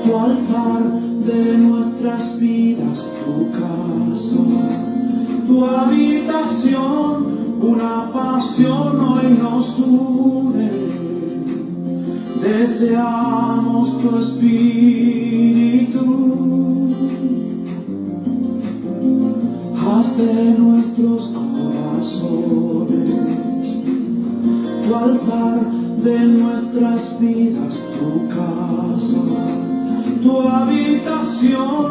tu altar de nuestras vidas, tu casa, tu habitación, una pasión hoy nos une. Deseamos tu espíritu. Haz de nuestros corazones tu altar, de nuestras vidas tu casa, tu habitación,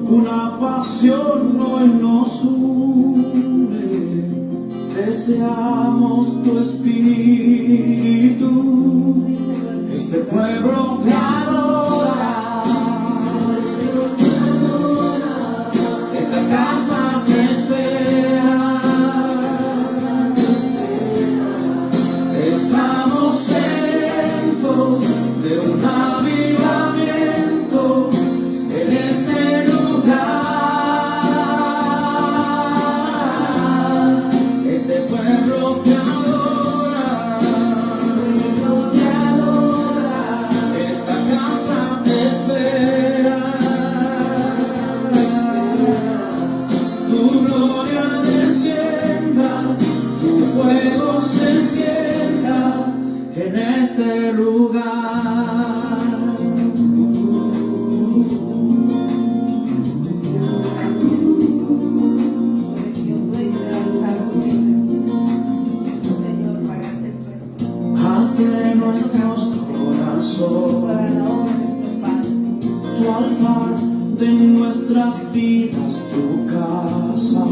una pasión hoy nos une. Deseamos tu espíritu. Este pueblo te adora, esta casa te espera. Estamos sedientos de un avivamiento en este lugar. Este pueblo te adora, esta casa te espera. Tu gloria descienda, tu fuego se encienda en este lugar. Haz de nuestros corazones tu altar, de nuestras vidas tu casa,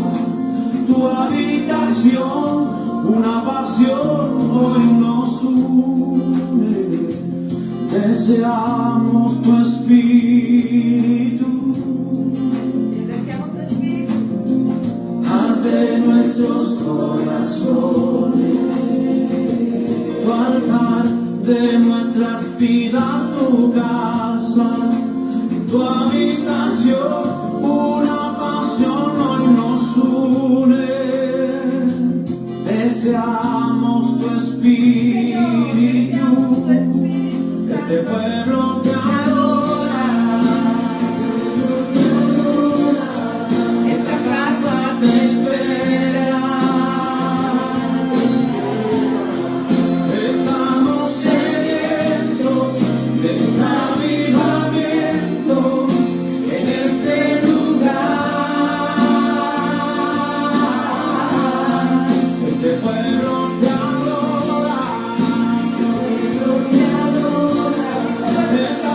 tu habitación, una pasión hoy nos une. Deseamos tu espíritu. Haz de nuestros corazones tu altar, de nuestras vidas tu casa, tu habitación, una pasión hoy nos une. Deseamos tu espíritu. Este pueblo te adora, esta casa te espera. Estamos sedientos de un avivamiento en este lugar. Este pueblo te adora, esta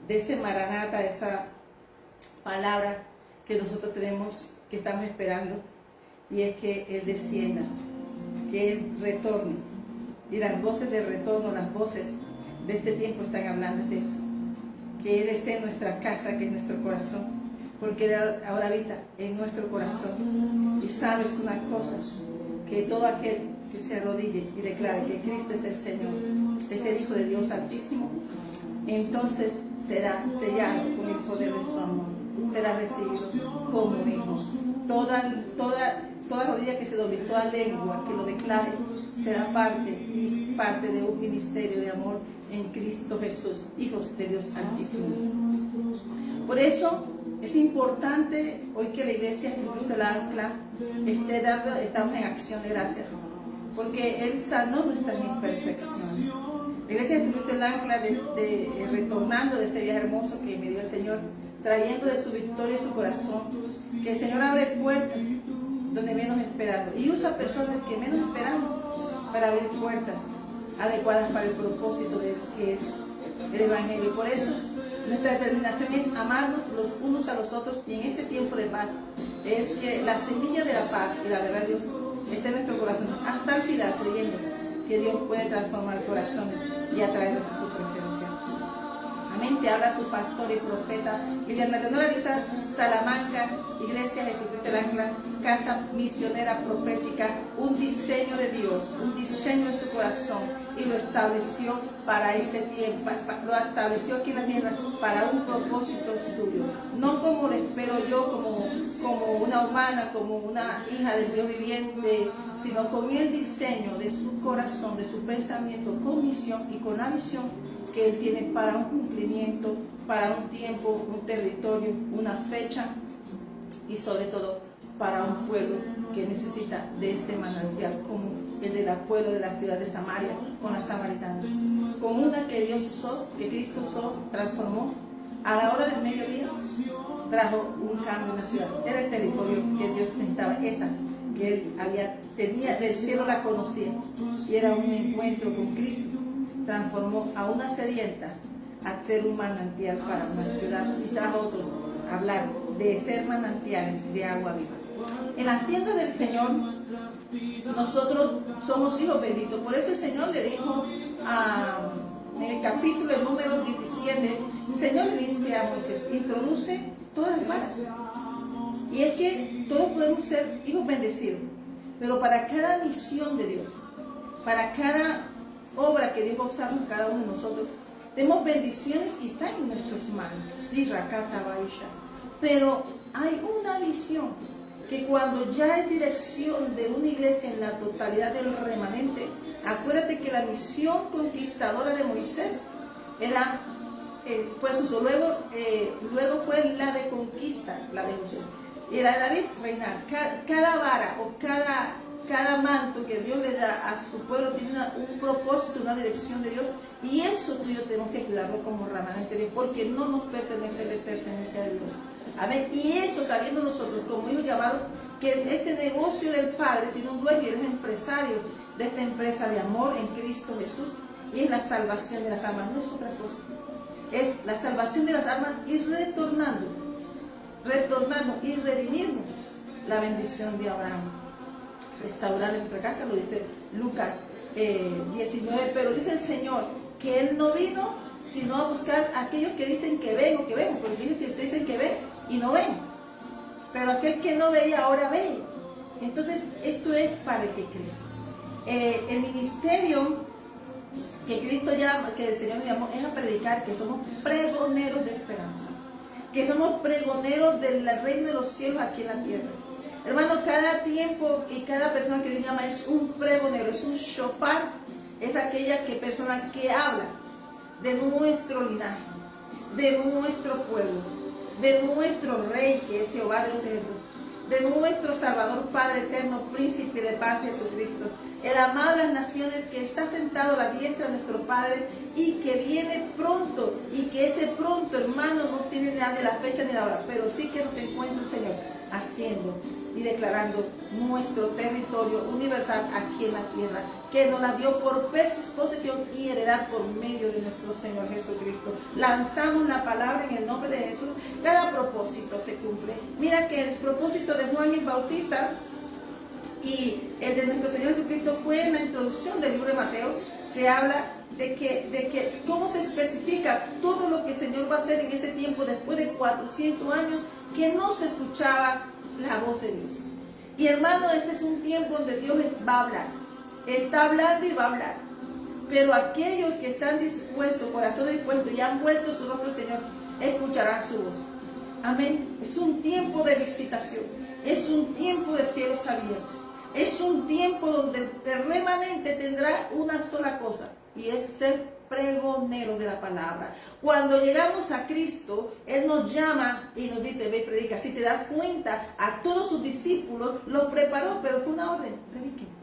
de ese maranata, esa palabra que nosotros tenemos, que estamos esperando, y es que Él descienda, que Él retorne. Y las voces de retorno, las voces de este tiempo están hablando de eso, que Él esté en nuestra casa, que en nuestro corazón, porque Él ahora habita en nuestro corazón. Y sabes una cosa, que todo aquel que se arrodille y declare que Cristo es el Señor, es el Hijo de Dios Altísimo, entonces será sellado con el poder de su amor, será recibido como hijo. Toda rodilla que se doble, toda lengua que lo declare, será parte de un ministerio de amor en Cristo Jesús, hijos de Dios Altísimo. Por eso es importante hoy que la Iglesia Jesucristo del Ancla estamos en acción de gracias, porque Él sanó nuestras imperfecciones. La Iglesia Jesucristo del Ancla, retornando de ese viaje hermoso que me dio el Señor, trayendo de su victoria y su corazón, que el Señor abre puertas donde menos esperamos y usa personas que menos esperamos para abrir puertas adecuadas para el propósito de que es el Evangelio. Por eso nuestra determinación es amarnos los unos a los otros, y en este tiempo de paz es que la semilla de la paz y la verdad de Dios esté en nuestro corazón hasta el final, creyendo que Dios puede transformar corazones y atraerlos a su presencia. Amén. Te habla tu pastor y profeta Liliana Leonora Lisa Salamanca, Iglesia Jesucristo del Ancla, casa misionera profética, un diseño de Dios, un diseño en su corazón, y lo estableció para este tiempo, lo estableció aquí en la tierra para un propósito suyo, no como lo espero yo, como una humana, como una hija del Dios viviente, sino con el diseño de su corazón, de su pensamiento, con misión y con la visión que Él tiene para un cumplimiento, para un tiempo, un territorio, una fecha, y sobre todo para un pueblo que necesita de este manantial, como el del pueblo de la ciudad de Samaria, con la samaritana, con una que Dios usó, que Cristo usó, transformó, a la hora del mediodía trajo un cambio en la ciudad. Era el territorio que Dios necesitaba, esa que Él tenía, del cielo la conocía, y era un encuentro con Cristo. Transformó a una sedienta a ser un manantial para una ciudad, y trajo a otros a hablar de ser manantiales de agua viva. En las tiendas del Señor nosotros somos hijos benditos. Por eso el Señor le dijo en el capítulo número 17, el Señor le dice a Moisés: introduce todas las varas. Y es que todos podemos ser hijos bendecidos, pero para cada misión de Dios, para cada obra que Dios va a usar en cada uno de nosotros, tenemos bendiciones y están en nuestras manos. Pero hay una visión que cuando ya es dirección de una iglesia en la totalidad del remanente, acuérdate que la misión conquistadora de Moisés era, pues eso, luego fue la de conquista, la de José, y la de David reinar. Cada vara o cada manto que Dios le da a su pueblo tiene un propósito, una dirección de Dios, y eso tú y yo tenemos que cuidarlo como remanente de Dios, porque no nos pertenece, le pertenece a Dios. Amén. Y eso, sabiendo nosotros como hijos llamados, que este negocio del Padre tiene un dueño y es empresario de esta empresa de amor en Cristo Jesús, y es la salvación de las almas, no es otra cosa. Es la salvación de las almas y retornando y redimirnos la bendición de Abraham. Restaurar nuestra casa, lo dice Lucas 19, pero dice el Señor que Él no vino sino a buscar a aquellos que dicen que ven o que ven, porque dice, si ustedes dicen que ven y no ven, pero aquel que no veía ahora ve. Entonces esto es para el que cree. El ministerio que Cristo llama, que el Señor nos llamó, es a predicar que somos pregoneros de esperanza, que somos pregoneros del reino de los cielos aquí en la tierra. Hermano, cada tiempo y cada persona que Dios llama es un pregonero, es un shofar, es aquella persona que habla de nuestro linaje, de nuestro pueblo, de nuestro Rey, que es Jehová de los ejércitos, de nuestro Salvador, Padre eterno, Príncipe de paz, Jesucristo, el amado de las naciones, que está sentado a la diestra de nuestro Padre y que viene pronto, y que ese pronto, hermano, no tiene nada de la fecha ni la hora, pero sí que nos encuentra el Señor haciendo y declarando nuestro territorio universal aquí en la tierra, que nos la dio por posesión y heredad por medio de nuestro Señor Jesucristo. Lanzamos la palabra en el nombre de Jesús. Cada propósito se cumple. Mira que el propósito de Juan el Bautista y el de nuestro Señor Jesucristo fue en la introducción del libro de Mateo. Se habla de que cómo se especifica todo lo que el Señor va a hacer en ese tiempo, después de 400 años que no se escuchaba la voz de Dios. Y hermano, este es un tiempo donde Dios va a hablar. Está hablando y va a hablar. Pero aquellos que están dispuestos, corazón dispuesto y han vuelto su rostro al Señor, escucharán su voz. Amén. Es un tiempo de visitación. Es un tiempo de cielos abiertos. Es un tiempo donde el remanente tendrá una sola cosa, y es ser pregonero de la palabra. Cuando llegamos a Cristo, Él nos llama y nos dice, ve y predica. Si te das cuenta, a todos sus discípulos los preparó, pero fue una orden: prediquen.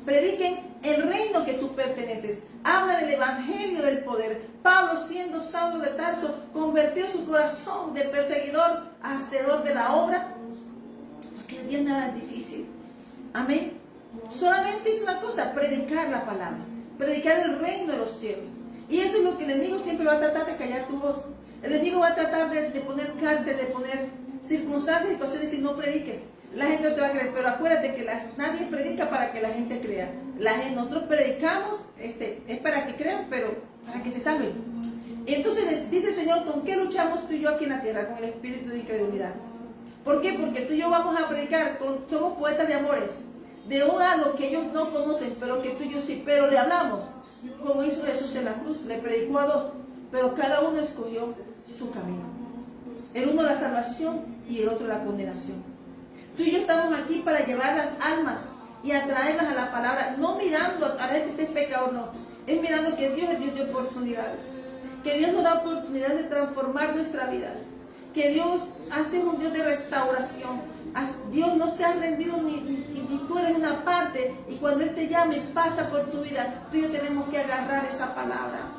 Prediquen el reino que tú perteneces. Habla del evangelio del poder. Pablo, siendo Saulo de Tarso, convirtió su corazón de perseguidor a hacedor de la obra, porque Dios nada es difícil. Amén. Solamente es una cosa: predicar la palabra, predicar el reino de los cielos. Y eso es lo que el enemigo siempre va a tratar de callar tu voz. El enemigo va a tratar de poner cárcel, de poner circunstancias, situaciones, y no prediques. La gente no te va a creer, pero acuérdate que nadie predica para que la gente crea. Nosotros predicamos, es para que crean, pero para que se salven. Entonces dice el Señor, ¿con qué luchamos tú y yo aquí en la tierra? Con el espíritu de incredulidad. ¿Por qué? Porque tú y yo vamos a predicar, somos poetas de amores, de un algo que ellos no conocen, pero que tú y yo sí, pero le hablamos, como hizo Jesús en la cruz, le predicó a dos, pero cada uno escogió su camino. El uno la salvación y el otro la condenación. Tú y yo estamos aquí para llevar las almas y atraerlas a la palabra, no mirando a la gente que esté pecador, no, es mirando que Dios es Dios de oportunidades, que Dios nos da oportunidad de transformar nuestra vida, que Dios hace un Dios de restauración. Dios no se ha rendido ni tú eres una parte, y cuando Él te llame, pasa por tu vida, tú y yo tenemos que agarrar esa palabra.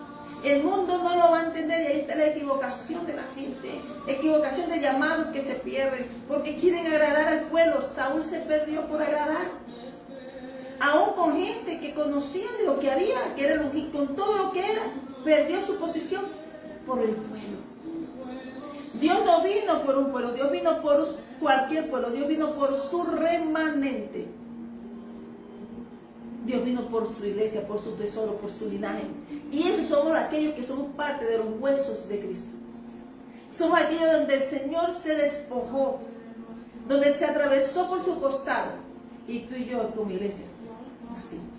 El mundo no lo va a entender, y ahí está la equivocación de la gente, equivocación de llamados que se pierden, porque quieren agradar al pueblo. Saúl se perdió por agradar, aún con gente que conocían de lo que había, que era con todo lo que era, perdió su posición por el pueblo. Dios no vino por un pueblo, Dios vino por cualquier pueblo, Dios vino por su remanente. Dios vino por su iglesia, por su tesoro, por su linaje. Y esos somos aquellos que somos parte de los huesos de Cristo. Somos aquellos donde el Señor se despojó, donde Él se atravesó por su costado. Y tú y yo, como iglesia, nacimos.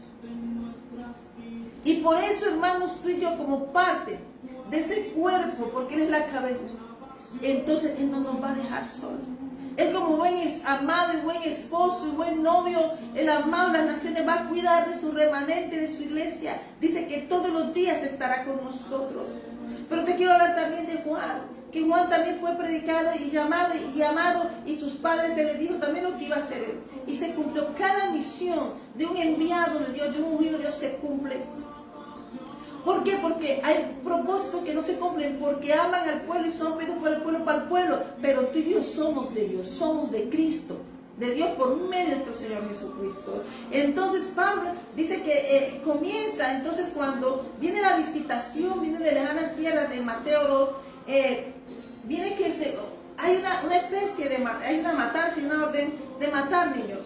Y por eso, hermanos, tú y yo como parte de ese cuerpo, porque Él es la cabeza, entonces Él no nos va a dejar solos. Él, como buen amado y buen esposo y buen novio, el amado de las naciones, va a cuidar de su remanente, de su iglesia. Dice que todos los días estará con nosotros. Pero te quiero hablar también de Juan, que Juan también fue predicado y llamado, y sus padres se les dijo también lo que iba a hacer él. Y se cumplió cada misión de un enviado de Dios, de un ungido de Dios, se cumple. ¿Por qué? Porque hay propósitos que no se cumplen, porque aman al pueblo y son pedidos por el pueblo para el pueblo. Pero tú y yo somos de Dios, somos de Cristo, de Dios por medio de nuestro Señor Jesucristo. Entonces Pablo dice que comienza, entonces cuando viene la visitación, viene de lejanas tierras, en Mateo 2, viene que hay una especie de hay una matanza y una orden de matar niños.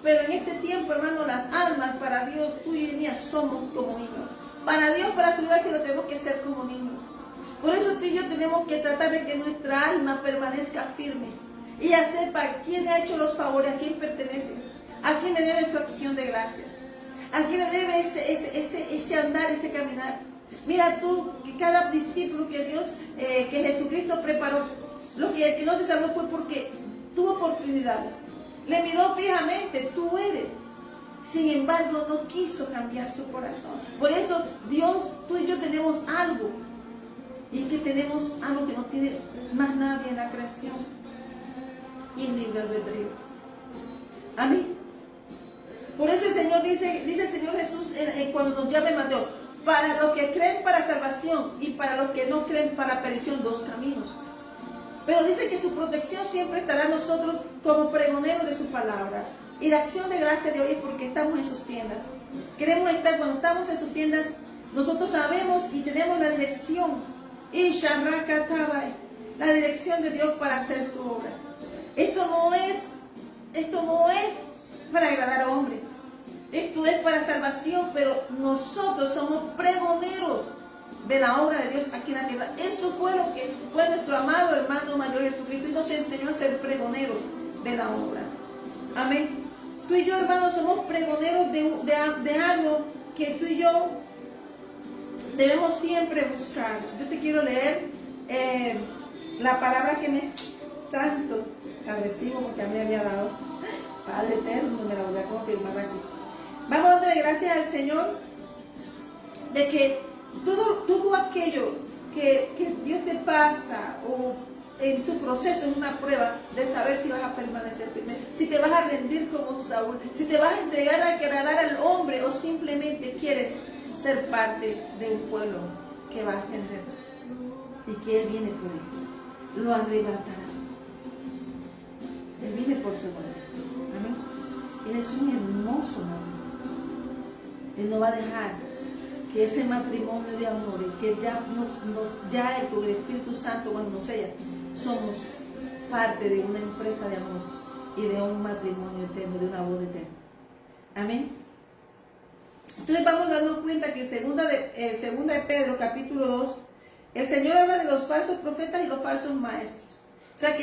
Pero en este tiempo, hermano, las almas para Dios, tú y mía, somos como niños. Para Dios, para su gracia, lo tenemos que ser como niños. Por eso tú y yo tenemos que tratar de que nuestra alma permanezca firme. Y ya sepa quién ha hecho los favores, a quién pertenece, a quién le debe su acción de gracias, a quién le debe ese andar, ese caminar. Mira tú, que cada discípulo que Dios, que Jesucristo preparó, lo que no se salvó fue porque tuvo oportunidades. Le miró fijamente, tú eres. Sin embargo, no quiso cambiar su corazón. Por eso, Dios, tú y yo tenemos algo. Y es que tenemos algo que no tiene más nadie en la creación. Y el libre albedrío. Amén. Por eso el Señor dice el Señor Jesús cuando nos llama en Mateo: para los que creen para salvación y para los que no creen para perdición, dos caminos. Pero dice que su protección siempre estará en nosotros como pregoneros de su palabra. Y la acción de gracia de hoy es porque estamos en sus tiendas. Queremos estar, cuando estamos en sus tiendas, nosotros sabemos y tenemos la dirección. Y Sharrakatabai, la dirección de Dios para hacer su obra. Esto no es para agradar a hombres. Esto es para salvación, pero nosotros somos pregoneros de la obra de Dios aquí en la tierra. Eso fue lo que fue nuestro amado hermano mayor Jesucristo y nos enseñó a ser pregoneros de la obra. Amén. Tú y yo, hermanos, somos pregoneros de algo que tú y yo debemos siempre buscar. Yo te quiero leer la palabra que me santo la recibo porque a mí me había dado Padre eterno, me la voy a confirmar aquí. Vamos a darle gracias al Señor de que todo aquello que Dios te pasa o en tu proceso, en una prueba de saber si vas a permanecer firme, si te vas a rendir como Saúl, si te vas a entregar a agradar al hombre o simplemente quieres ser parte de un pueblo que va a ascender y que Él viene por él, lo arrebatará. Él viene por su poder. Amén. Él es un hermoso matrimonio. Él no va a dejar que ese matrimonio de amor, que ya ya Él con el Espíritu Santo cuando nos sella, somos parte de una empresa de amor y de un matrimonio eterno, de una boda eterna. Amén. Entonces vamos dando cuenta que en segunda de Pedro, capítulo 2, el Señor habla de los falsos profetas y los falsos maestros. O sea,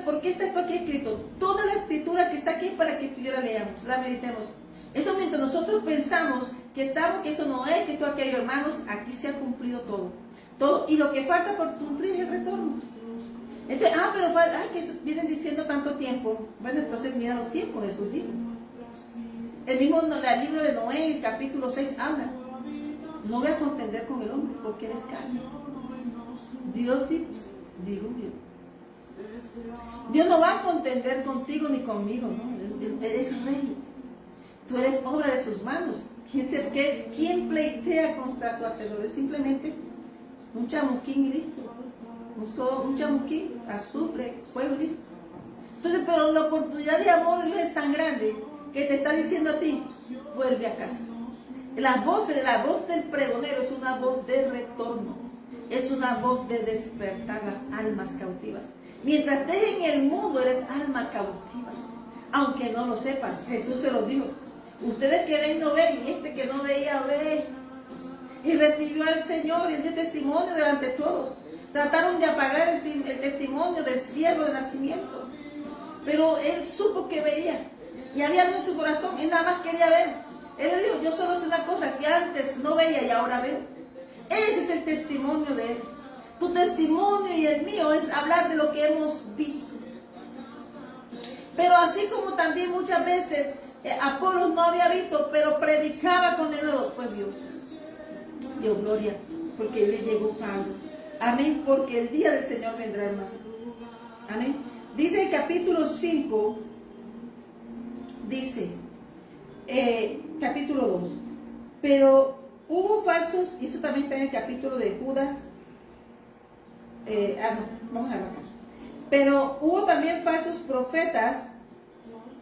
¿por qué está esto aquí escrito? Toda la escritura que está aquí para que tú y yo la leamos, la meditemos. Eso mientras nosotros pensamos que eso no es, que esto aquello, hermanos, aquí se ha cumplido todo. Todo, y lo que falta por cumplir es el retorno. Entonces, que vienen diciendo tanto tiempo. Bueno, entonces mira los tiempos, Jesús dijo. El mismo libro de Noé, el capítulo 6, habla. No voy a contender con el hombre porque él es carne. Dios diluvio. Dios no va a contender contigo ni conmigo, ¿no? Él es rey. Tú eres obra de sus manos. ¿Quién pleitea contra su hacedor? Es simplemente un chamuquín y listo. Un chamuquín, azufre, fuego y listo. Entonces, pero la oportunidad de amor de Dios es tan grande que te está diciendo a ti, vuelve a casa. La voz del pregonero es una voz de retorno. Es una voz de despertar las almas cautivas. Mientras estés en el mundo, eres alma cautiva. Aunque no lo sepas, Jesús se lo dijo. Ustedes que ven no ven, y este que no veía ve. Y recibió al Señor y dio testimonio delante de todos. Trataron de apagar el testimonio del siervo de nacimiento. Pero él supo que veía. Y había algo en su corazón, él nada más quería ver. Él le dijo, yo solo sé una cosa que antes no veía y ahora veo. Ese es el testimonio de él. Tu testimonio y el mío es hablar de lo que hemos visto. Pero así como también muchas veces Apolos no había visto, pero predicaba con el dedo, pues dio gloria, porque le llegó Pablo. Amén, porque el día del Señor vendrá, hermano. Amén. Dice el capítulo 5, dice, capítulo 2, pero hubo falsos, y eso también está en el capítulo de Judas. Vamos a ver acá. Pero hubo también falsos profetas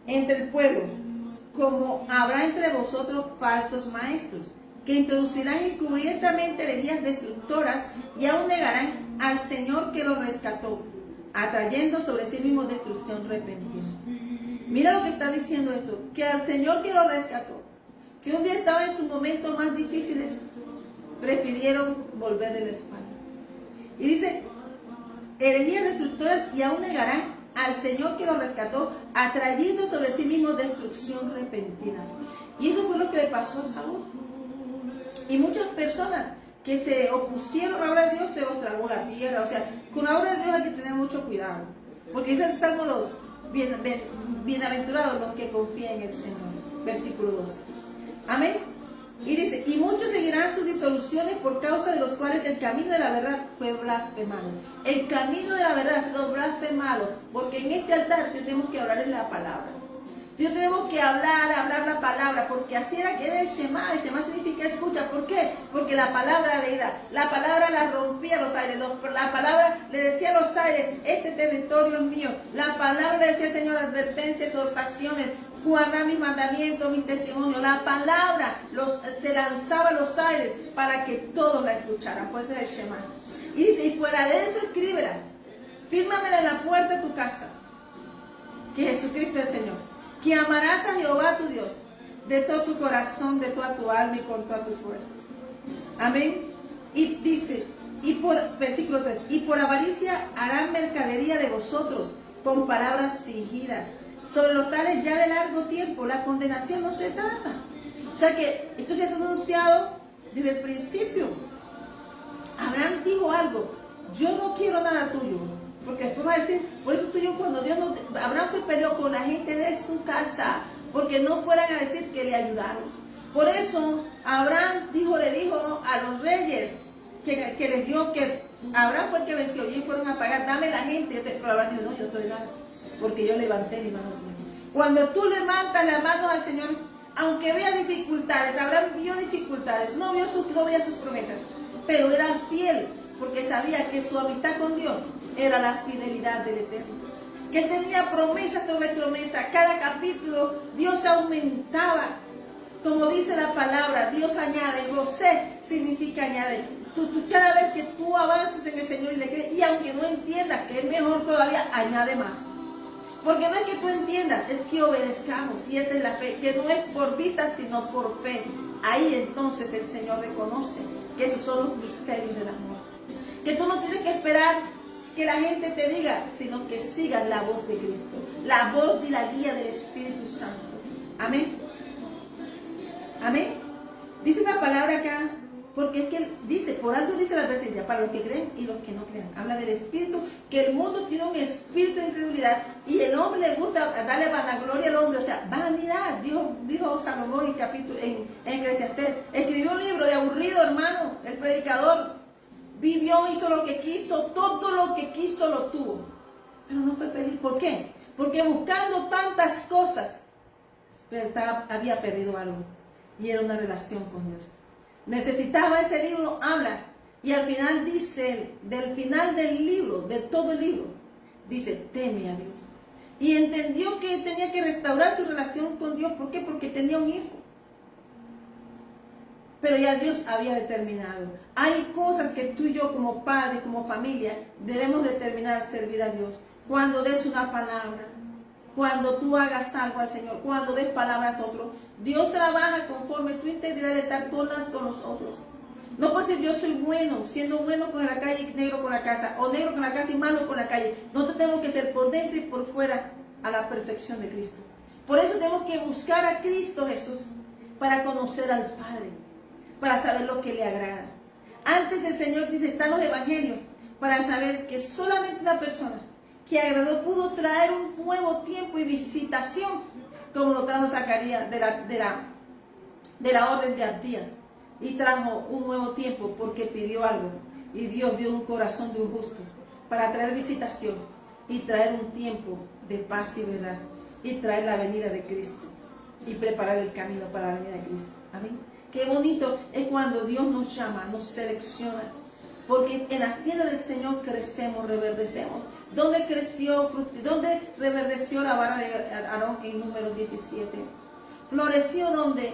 entre el pueblo, como habrá entre vosotros falsos maestros, que introducirán encubiertamente herejías destructoras y aún negarán al Señor que los rescató, atrayendo sobre sí mismos destrucción repentina. Mira lo que está diciendo esto, que al Señor que los rescató, que un día estaba en sus momentos más difíciles, prefirieron volverle la espalda. Y dice, herejías destructoras y aún negarán al Señor que los rescató, atrayendo sobre sí mismos destrucción repentina. Y eso fue lo que le pasó a Saúl. Y muchas personas que se opusieron a la obra de Dios se los tragó la tierra. O sea, con la obra de Dios hay que tener mucho cuidado. Porque dice el Salmo 2, bienaventurados los que confían en el Señor. Versículo 2. Amén. Y dice, y muchos seguirán sus disoluciones por causa de los cuales el camino de la verdad fue blasfemado. El camino de la verdad ha sido blasfemado, porque en este altar tenemos que hablar en la palabra. Tenemos que hablar la palabra, porque así era que era el Shema. El Shema significa escucha. ¿Por qué? Porque la palabra leída, la palabra la rompía los aires, la palabra le decía a los aires, este territorio es mío. La palabra le decía al Señor advertencias, exhortaciones, guardar mis mandamientos, mis testimonios. La palabra se lanzaba a los aires para que todos la escucharan. Por eso es el Shema. Y dice, y fuera de eso escríbela, fírmamela en la puerta de tu casa, que Jesucristo es el Señor, que amarás a Jehová tu Dios de todo tu corazón, de toda tu alma y con todas tus fuerzas. Amén. Y dice, versículo 3, y por avaricia harán mercadería de vosotros con palabras fingidas. Sobre los tales ya de largo tiempo la condenación no se trata. O sea que esto se ha anunciado desde el principio. Abraham dijo algo, yo no quiero nada tuyo, porque después va a decir, por eso tú y yo cuando Dios no, Abraham fue peleó con la gente de su casa, porque no fueran a decir que le ayudaron. Por eso Abraham le dijo a los reyes que les dio, que Abraham fue el que venció, y ellos fueron a pagar, dame la gente. Pero Abraham dijo, no, yo estoy nada, porque yo levanté mi mano al Señor. Cuando tú levantas las manos al Señor, aunque vea dificultades, Abraham vio dificultades, no veía sus promesas, pero era fiel, porque sabía que su amistad con Dios era la fidelidad del Eterno. Que tenía promesa sobre promesa. Cada capítulo Dios aumentaba. Como dice la palabra, Dios añade. José significa añade. Cada vez que tú avances en el Señor y le crees, y aunque no entiendas que es mejor todavía, añade más. Porque no es que tú entiendas, es que obedezcamos. Y esa es la fe, que no es por vista, sino por fe. Ahí entonces el Señor reconoce que esos son los misterios del amor. Que tú no tienes que esperar que la gente te diga, sino que sigas la voz de Cristo, la voz y la guía del Espíritu Santo. Amén. Amén. Dice una palabra acá, porque es que dice, por algo dice la advertencia, para los que creen y los que no crean. Habla del Espíritu, que el mundo tiene un espíritu de incredulidad y el hombre le gusta darle vanagloria al hombre, o sea, vanidad. Dijo Salomón en Eclesiastés. Escribió un libro de aburrido, hermano, el predicador. Vivió, hizo lo que quiso, todo lo que quiso lo tuvo, pero no fue feliz. ¿Por qué? Porque buscando tantas cosas, había perdido algo, y era una relación con Dios. Necesitaba ese libro, habla, y al final dice, del final del libro, de todo el libro, dice, teme a Dios. Y entendió que tenía que restaurar su relación con Dios. ¿Por qué? Porque tenía un hijo. Pero ya Dios había determinado. Hay cosas que tú y yo como padres, como familia, debemos determinar servir a Dios. Cuando des una palabra, cuando tú hagas algo al Señor, cuando des palabras a otro, Dios trabaja conforme tu integridad de estar con nosotros. No puedes decir yo soy bueno, siendo bueno con la calle y negro con la casa, o negro con la casa y malo con la calle. Nosotros tenemos que ser por dentro y por fuera a la perfección de Cristo. Por eso tenemos que buscar a Cristo Jesús para conocer al Padre, para saber lo que le agrada. Antes el Señor dice, están los evangelios, para saber que solamente una persona que agradó pudo traer un nuevo tiempo y visitación, como lo trajo Zacarías de la orden de Abdías, y trajo un nuevo tiempo porque pidió algo, y Dios vio un corazón de un justo para traer visitación y traer un tiempo de paz y verdad, y traer la venida de Cristo y preparar el camino para la venida de Cristo. Amén. Qué bonito es cuando Dios nos llama, nos selecciona, porque en las tiendas del Señor crecemos, reverdecemos. ¿Dónde reverdeció la vara de Aarón en Números 17? Floreció ¿dónde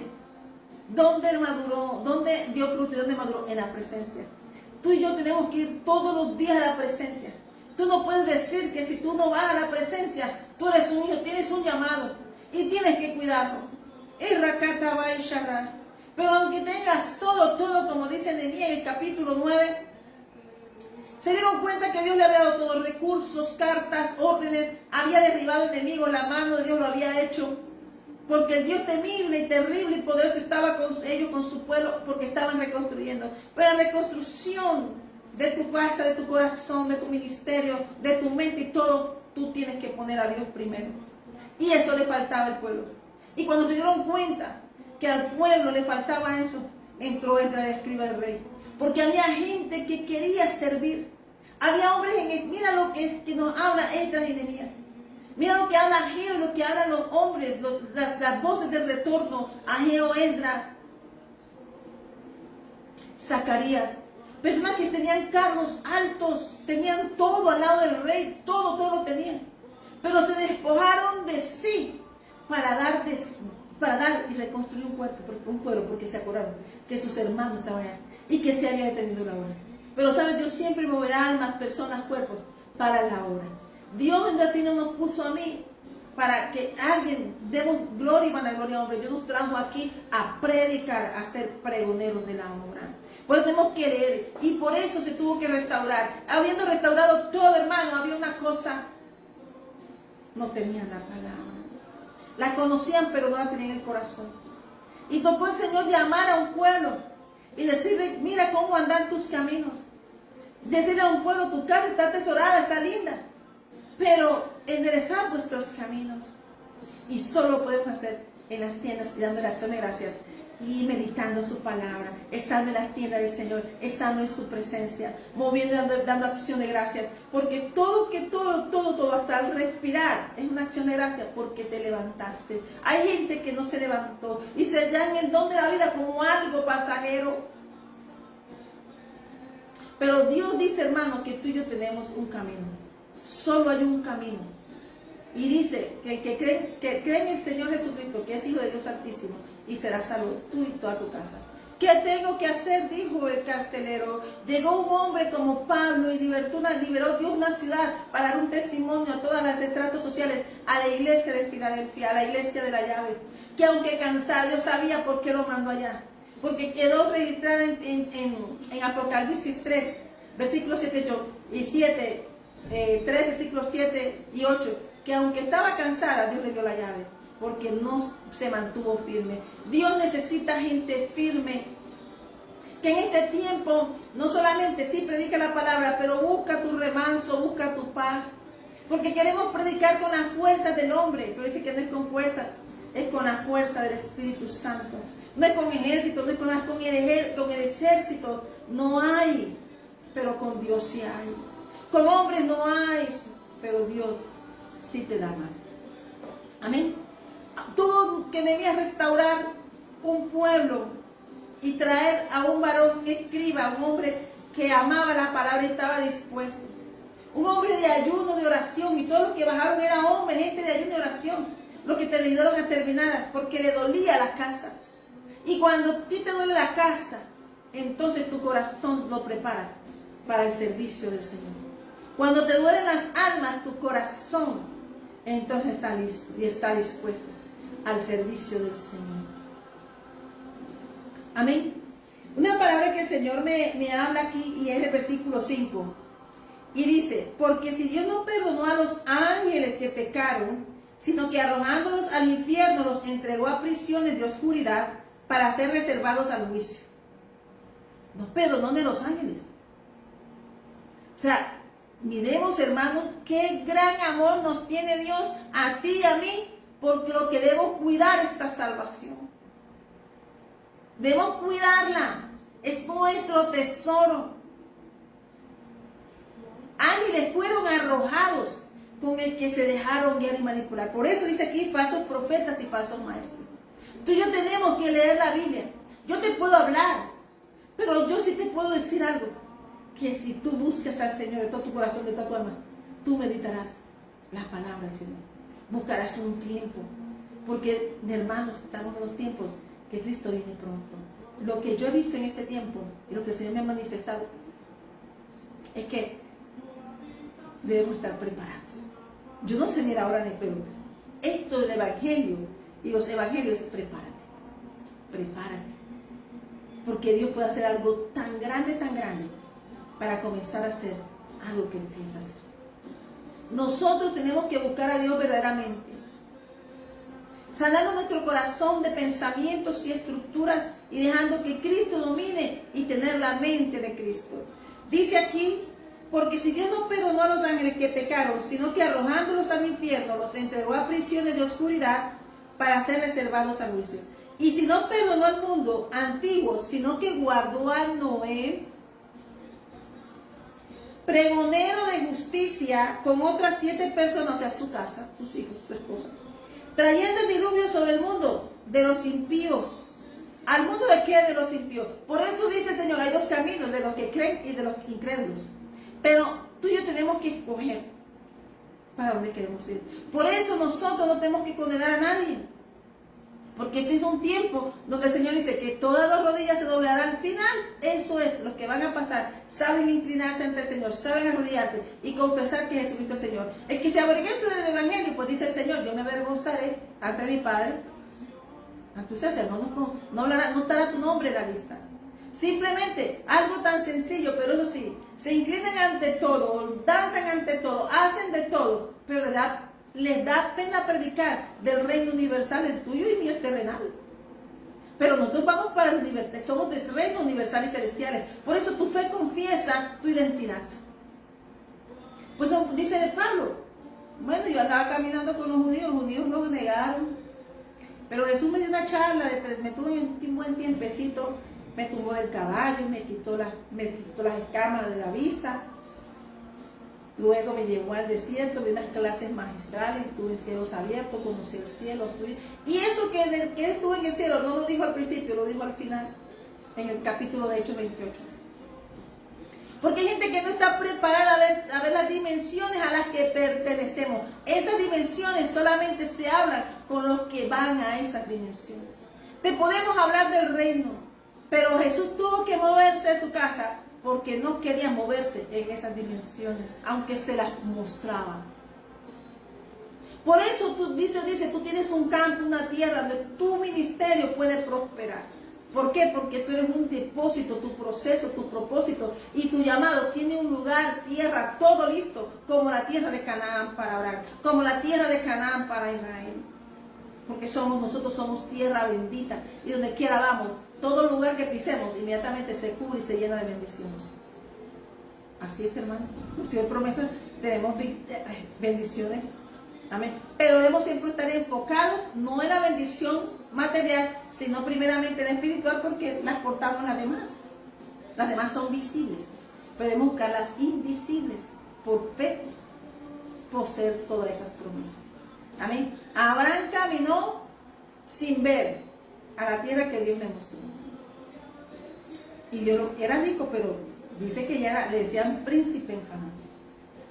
maduró, ¿dónde dio fruto y dónde maduró? En la presencia. Tú y yo tenemos que ir todos los días a la presencia. Tú no puedes decir que si tú no vas a la presencia, tú eres un hijo, tienes un llamado y tienes que cuidarlo. Pero aunque tengas todo, como dice Nehemías en el capítulo 9, se dieron cuenta que Dios le había dado todos, recursos, cartas, órdenes, había derribado enemigos, la mano de Dios lo había hecho, porque el Dios temible y terrible y poderoso estaba con ellos, con su pueblo, porque estaban reconstruyendo. Pero la reconstrucción de tu casa, de tu corazón, de tu ministerio, de tu mente y todo, tú tienes que poner a Dios primero. Y eso le faltaba al pueblo. Y cuando se dieron cuenta que al pueblo le faltaba eso, entró el escriba del rey. Porque había gente que quería servir. Había hombres mira lo que nos habla Esdras y Nehemías. Mira lo que habla Ageo y lo que hablan los hombres, las voces del retorno. Ageo, Esdras, Zacarías. Personas que tenían cargos altos, tenían todo al lado del rey, todo lo tenían. Pero se despojaron de sí para dar y reconstruir un pueblo, porque se acordaron que sus hermanos estaban allá y que se había detenido la obra. Pero sabes, Dios siempre moverá almas, personas, cuerpos para la obra. Dios en ti no nos puso a mí para que alguien demos gloria y vanagloria a hombre. Dios nos trajo aquí a predicar, a ser pregoneros de la obra. Pues tenemos que leer, y por eso se tuvo que restaurar. Habiendo restaurado todo, hermano, había una cosa: no tenían la palabra. La conocían, pero no la tenían en el corazón. Y tocó el Señor llamar a un pueblo y decirle: mira cómo andan tus caminos. Decirle a un pueblo: tu casa está atesorada, está linda, pero enderezad vuestros caminos. Y solo lo podemos hacer en las tiendas y dando acción de gracias y meditando su palabra, estando en las tiendas del Señor, estando en su presencia, moviendo, dando acción de gracias, porque todo, hasta el respirar es una acción de gracias, porque te levantaste. Hay gente que no se levantó y se dan el don de la vida como algo pasajero. Pero Dios dice, hermano, que tú y yo tenemos un camino. Solo hay un camino. Y dice que el que cree en el Señor Jesucristo, que es Hijo de Dios Altísimo, y serás salvo tú y toda tu casa. ¿Qué tengo que hacer?, dijo el carcelero. Llegó un hombre como Pablo y liberó Dios una ciudad para dar un testimonio a todas las estratos sociales, a la iglesia de Filadelfia, a la iglesia de la llave, que aunque cansado, Dios sabía por qué lo mandó allá. Porque quedó registrado en Apocalipsis 3, versículos 7 y 7, 3 versículos 7 y 8, que aunque estaba cansada, Dios le dio la llave, porque no se mantuvo firme. Dios necesita gente firme, que en este tiempo no solamente sí predica la palabra, pero busca tu remanso, busca tu paz, porque queremos predicar con las fuerzas del hombre, pero dice que no es con fuerzas, es con la fuerza del Espíritu Santo. No es con ejército, no es con el ejército, no hay, pero con Dios sí hay. Con hombres no hay, pero Dios sí te da más. Amén. Tuvo que debía restaurar un pueblo y traer a un varón escriba, un hombre que amaba la palabra y estaba dispuesto. Un hombre de ayuno, de oración, y todos los que bajaron eran hombres, gente de ayuno y oración, los que te ayudaron a terminar, porque le dolía la casa. Y cuando a ti te duele la casa, entonces tu corazón lo prepara para el servicio del Señor. Cuando te duelen las almas, tu corazón entonces está listo y está dispuesto al servicio del Señor. Amén. Una palabra que el Señor me habla aquí, y es el versículo 5. Y dice: porque si Dios no perdonó a los ángeles que pecaron, sino que arrojándolos al infierno los entregó a prisiones de oscuridad para ser reservados al juicio. No perdonó de los ángeles. O sea, miremos, hermanos, qué gran amor nos tiene Dios a ti y a mí, porque lo que debemos cuidar esta salvación. Debemos cuidarla. Es nuestro tesoro. Ángeles fueron arrojados con el que se dejaron guiar y manipular. Por eso dice aquí falsos profetas y falsos maestros. Tú y yo tenemos que leer la Biblia. Yo te puedo hablar, pero yo sí te puedo decir algo. Que si tú buscas al Señor de todo tu corazón, de toda tu alma, tú meditarás la palabra del Señor. Buscarás un tiempo. Porque, hermanos, estamos en los tiempos que Cristo viene pronto. Lo que yo he visto en este tiempo y lo que el Señor me ha manifestado es que debemos estar preparados. Yo no sé ni la hora ni el pero esto del Evangelio y los Evangelios, prepárate, porque Dios puede hacer algo tan grande para comenzar a hacer algo que Él piensa hacer. Nosotros tenemos que buscar a Dios verdaderamente, sanando nuestro corazón de pensamientos y estructuras y dejando que Cristo domine y tener la mente de Cristo. Dice aquí: porque si Dios no perdonó a los ángeles que pecaron, sino que arrojándolos al infierno los entregó a prisiones de oscuridad para ser reservados al juicio. Y si no perdonó al mundo antiguo, sino que guardó a Noé, pregonero de justicia, con otras 7 personas, o sea, su casa, sus hijos, su esposa, trayendo el diluvio sobre el mundo de los impíos. ¿Al mundo de qué? De los impíos. Por eso dice el Señor, hay 2 caminos, de los que creen y de los incrédulos. Pero tú y yo tenemos que escoger para dónde queremos ir. Por eso nosotros no tenemos que condenar a nadie. Porque este es un tiempo donde el Señor dice que todas las rodillas se doblarán al final. Eso es lo que van a pasar. Saben inclinarse ante el Señor, saben arrodillarse y confesar que Jesucristo es el Señor. El que se avergüenza del Evangelio, pues dice el Señor, yo me avergonzaré ante mi Padre. Ante usted, o sea, no estará tu nombre en la lista. Simplemente algo tan sencillo, pero eso sí, se inclinan ante todo, danzan ante todo, hacen de todo, pero les da pena predicar del reino universal, el tuyo y mío es terrenal. Pero nosotros vamos para el universal, somos del reino universal y celestiales. Por eso tu fe confiesa tu identidad. Pues dice de Pablo, bueno, yo andaba caminando con los judíos lo negaron. Pero Jesús me dio una charla, me tuvo un buen tiempecito, me tumbó del caballo, me quitó las escamas de la vista. Luego me llevó al desierto, vi unas clases magistrales, estuve en cielos abiertos, conocí el cielo. Y eso que él estuvo en el cielo no lo dijo al principio, lo dijo al final, en el capítulo de Hechos 28. Porque hay gente que no está preparada a ver las dimensiones a las que pertenecemos. Esas dimensiones solamente se hablan con los que van a esas dimensiones. Te podemos hablar del reino, pero Jesús tuvo que moverse de su casa porque no quería moverse en esas dimensiones, aunque se las mostraban. Por eso dice, tú tienes un campo, una tierra donde tu ministerio puede prosperar. ¿Por qué? Porque tú eres un depósito, tu proceso, tu propósito y tu llamado tiene un lugar, tierra, todo listo, como la tierra de Canaán para Abraham, como la tierra de Canaán para Israel. Porque nosotros somos tierra bendita y donde quiera vamos, todo lugar que pisemos inmediatamente se cubre y se llena de bendiciones. Así es, hermano. Si hay promesas, tenemos bendiciones. Amén. Pero debemos siempre estar enfocados, no en la bendición material, sino primeramente en la espiritual, porque las portamos las demás. Las demás son visibles. Pero debemos buscar las invisibles, por fe, poseer todas esas promesas. Amén. Abraham caminó sin ver a la tierra que Dios le mostró. Y yo era rico, pero dice que ya le decían príncipe en Canaán,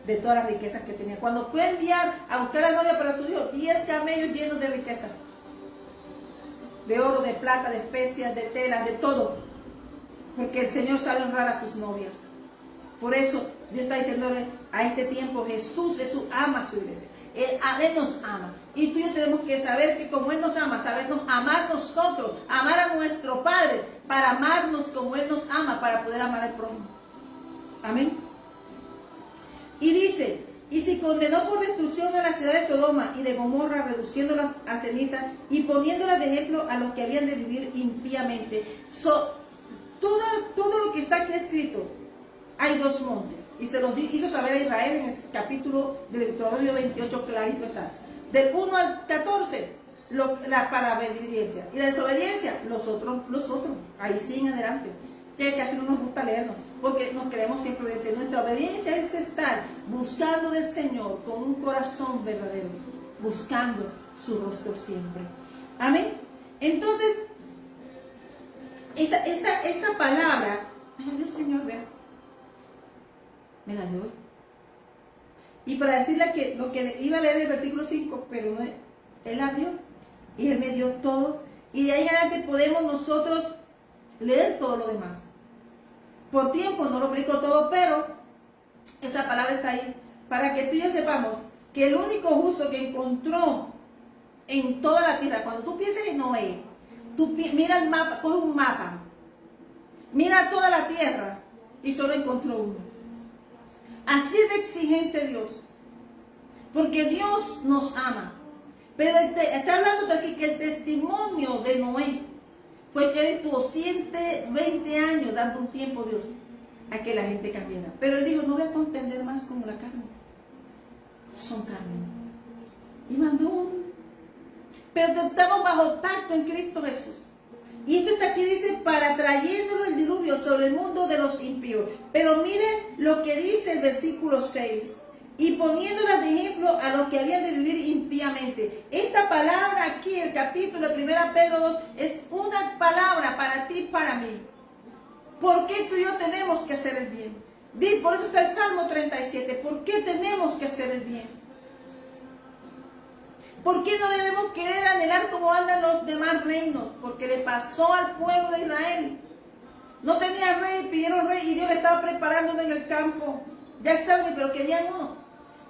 de todas las riquezas que tenía. Cuando fue a enviar a buscar a la novia para su hijo, 10 camellos llenos de riquezas, de oro, de plata, de especias, de telas, de todo, porque el Señor sabe honrar a sus novias. Por eso Dios está diciéndole a este tiempo, Jesús ama a su iglesia. Él nos ama. Y tú y yo tenemos que saber que como Él nos ama, sabernos amar nosotros, amar a nuestro Padre, para amarnos como Él nos ama, para poder amar al prójimo. Amén. Y dice, y si condenó por destrucción a la ciudad de Sodoma y de Gomorra, reduciéndolas a cenizas y poniéndolas de ejemplo a los que habían de vivir impíamente. Todo lo que está aquí escrito, hay dos montes. Y se los hizo saber a Israel en el capítulo de Deuteronomio 28, clarito está. Del 1 al 14, para la obediencia. Y la desobediencia, los otros. Ahí siguen adelante. Que casi no nos gusta leernos, porque nos creemos siempre obedientes. Nuestra obediencia es estar buscando del Señor con un corazón verdadero, buscando su rostro siempre. Amén. Entonces, esta palabra, ay, el Señor, vea, me la dio. Y para decirle que lo que iba a leer el versículo 5, pero no, Él la dio y Él me dio todo. Y de ahí en adelante podemos nosotros leer todo lo demás. Por tiempo no lo explico todo, pero esa palabra está ahí para que tú y yo sepamos que el único justo que encontró en toda la tierra, cuando tú piensas en Noé, tú mira el mapa, coge un mapa, mira toda la tierra y solo encontró uno. Así es de exigente Dios, porque Dios nos ama. Pero está hablando aquí que el testimonio de Noé fue que él estuvo 120 años dando un tiempo a Dios a que la gente cambiara. Pero él dijo, no voy a contender más con la carne. Son carne. Y mandó un. Pero estamos bajo pacto en Cristo Jesús. Y esto está aquí, dice, para trayéndolo el diluvio sobre el mundo de los impíos. Pero mire lo que dice el versículo 6. Y poniéndolas de ejemplo a los que habían de vivir impíamente. Esta palabra aquí, el capítulo de 1 Pedro 2, es una palabra para ti y para mí. ¿Por qué tú y yo tenemos que hacer el bien? Por eso está el Salmo 37. ¿Por qué tenemos que hacer el bien? ¿Por qué no debemos querer anhelar como andan los demás reinos? Porque le pasó al pueblo de Israel. No tenía rey, pidieron rey y Dios le estaba preparando uno en el campo. Ya estaban, pero querían uno.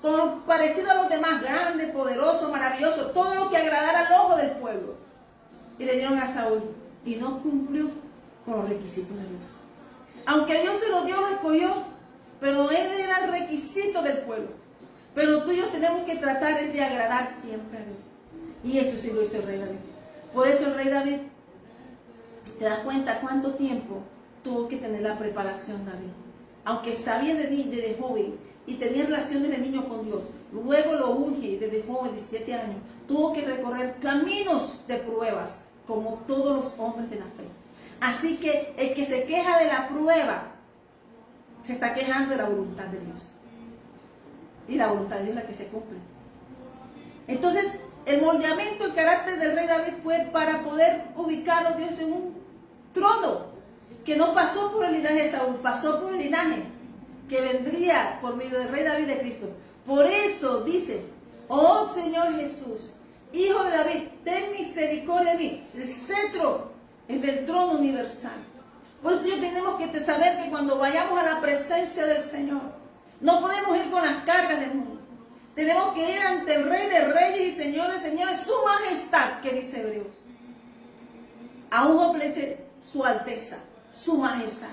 Todo parecido a los demás, grande, poderoso, maravilloso, todo lo que agradara al ojo del pueblo. Y le dieron a Saúl. Y no cumplió con los requisitos de Dios. Aunque Dios se lo dio, lo escogió, pero él era el requisito del pueblo. Pero tú y yo tenemos que tratar de agradar siempre a Dios. Y eso sí lo hizo el rey David. Por eso el rey David, ¿te das cuenta cuánto tiempo tuvo que tener la preparación David? Aunque sabía desde joven y tenía relaciones de niño con Dios, luego lo unge desde joven, 17 años, tuvo que recorrer caminos de pruebas, como todos los hombres de la fe. Así que el que se queja de la prueba, se está quejando de la voluntad de Dios. Y la voluntad de Dios es la que se cumple. Entonces, el moldeamiento, el carácter del rey David fue para poder ubicarlo Dios en un trono que no pasó por el linaje de Saúl, pasó por el linaje que vendría por medio del rey David de Cristo. Por eso dice, oh Señor Jesús, Hijo de David, ten misericordia de mí. El cetro es del trono universal. Por eso tenemos que saber que cuando vayamos a la presencia del Señor, no podemos ir con las cargas del mundo. Tenemos que ir ante el Rey de Reyes y Señores, Señores, su majestad, que dice Hebreos. A uno le dice su alteza, su majestad.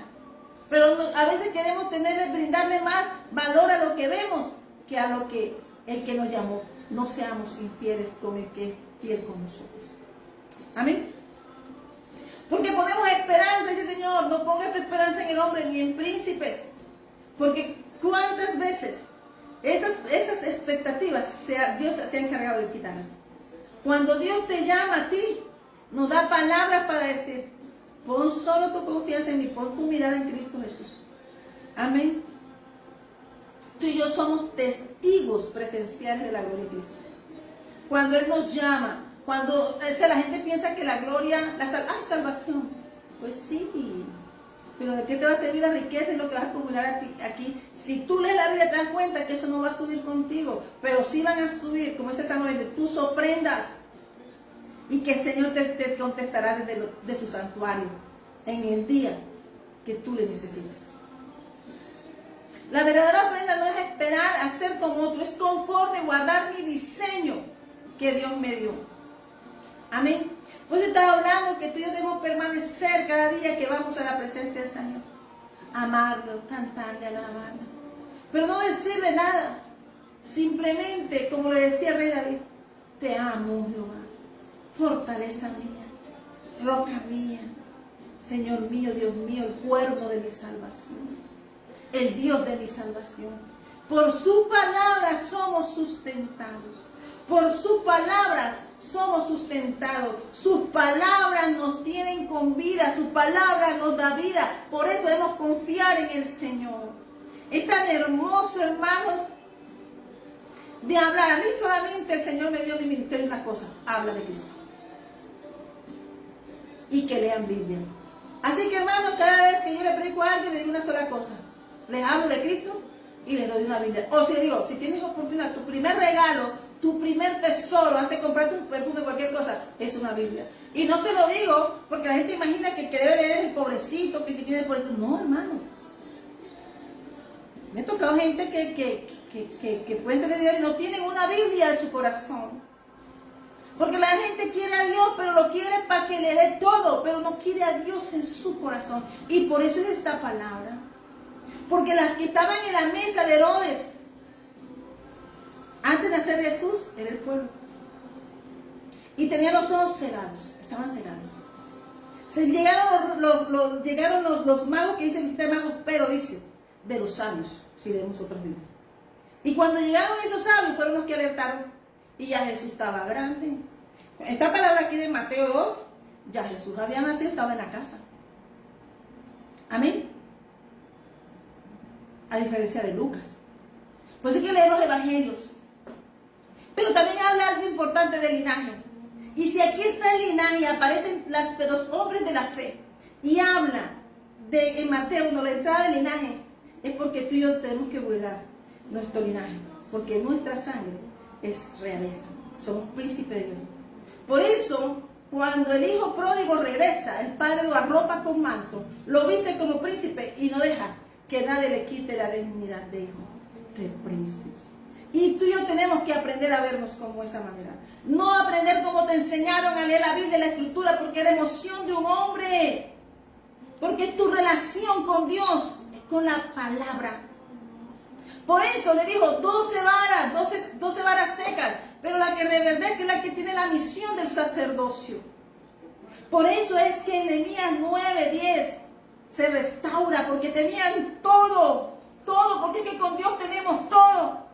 Pero a veces queremos brindarle más valor a lo que vemos que a lo que el que nos llamó. No seamos infieles con el que es fiel con nosotros. Amén. Porque ponemos esperanza, dice el Señor, no pongas tu esperanza en el hombre ni en príncipes. Porque cuántas veces esas expectativas Dios se ha encargado de quitarlas. Cuando Dios te llama a ti, nos da palabras para decir, pon solo tu confianza en mí, pon tu mirada en Cristo Jesús. Amén. Tú y yo somos testigos presenciales de la gloria de Cristo. Cuando Él nos llama, cuando la gente piensa que la gloria, salvación. Pues sí, pero ¿de qué te va a servir la riqueza y lo que vas a acumular aquí? Si tú lees la Biblia te das cuenta que eso no va a subir contigo, pero sí van a subir, como dice San Noel, tus ofrendas. Y que el Señor te contestará desde su santuario en el día que tú le necesites. La verdadera ofrenda no es esperar a ser como otro, es conforme guardar mi diseño que Dios me dio. Amén. Pues yo estaba hablando que tú y yo debemos permanecer cada día que vamos a la presencia del Señor. Amarlo, cantarle, alabarlo. Pero no decirle nada. Simplemente, como le decía el rey David, te amo, Jehová, fortaleza mía, roca mía, Señor mío, Dios mío, el cuerno de mi salvación, el Dios de mi salvación. Por su palabra somos sustentados. Por sus palabras somos sustentados. Sus palabras nos tienen con vida. Su palabra nos da vida. Por eso debemos confiar en el Señor. Es tan hermoso, hermanos, de hablar. A mí solamente el Señor me dio mi ministerio una cosa. Habla de Cristo. Y que lean Biblia. Así que, hermanos, cada vez que yo le predico a alguien, le digo una sola cosa. Les hablo de Cristo y les doy una Biblia. O sea, digo, si tienes oportunidad, tu primer regalo, tu primer tesoro, antes de comprarte un perfume, cualquier cosa, es una Biblia. Y no se lo digo porque la gente imagina que debe leer el pobrecito, que tiene el pobrecito. No, hermano. Me ha tocado gente que puede entender Dios y no tienen una Biblia en su corazón. Porque la gente quiere a Dios, pero lo quiere para que le dé todo, pero no quiere a Dios en su corazón. Y por eso es esta palabra. Porque las que estaban en la mesa de Herodes, antes de nacer Jesús, era el pueblo. Y tenían los ojos cegados, estaban cegados. Llegaron los magos, que dice el sistema mago, pero dice, de los sabios, si leemos otras Biblias. Y cuando llegaron esos sabios, fueron los que alertaron. Y ya Jesús estaba grande. Esta palabra aquí de Mateo 2, ya Jesús había nacido, estaba en la casa. Amén. A diferencia de Lucas. Por eso hay que leer los evangelios. Pero también habla algo importante del linaje. Y si aquí está el linaje, aparecen los hombres de la fe, y habla en Mateo 1, la entrada del linaje, es porque tú y yo tenemos que cuidar nuestro linaje. Porque nuestra sangre es realeza. Somos príncipes de Dios. Por eso, cuando el hijo pródigo regresa, el padre lo arropa con manto, lo viste como príncipe y no deja que nadie le quite la dignidad de hijo, de príncipe. Y tú y yo tenemos que aprender a vernos como esa manera. No aprender como te enseñaron a leer la Biblia y la Escritura, porque es la emoción de un hombre. Porque tu relación con Dios es con la palabra. Por eso le dijo 12 varas, 12 varas secas, pero la que reverdece es la que tiene la misión del sacerdocio. Por eso es que en Nehemías 9:10 se restaura, porque tenían todo, porque es que con Dios tenemos todo.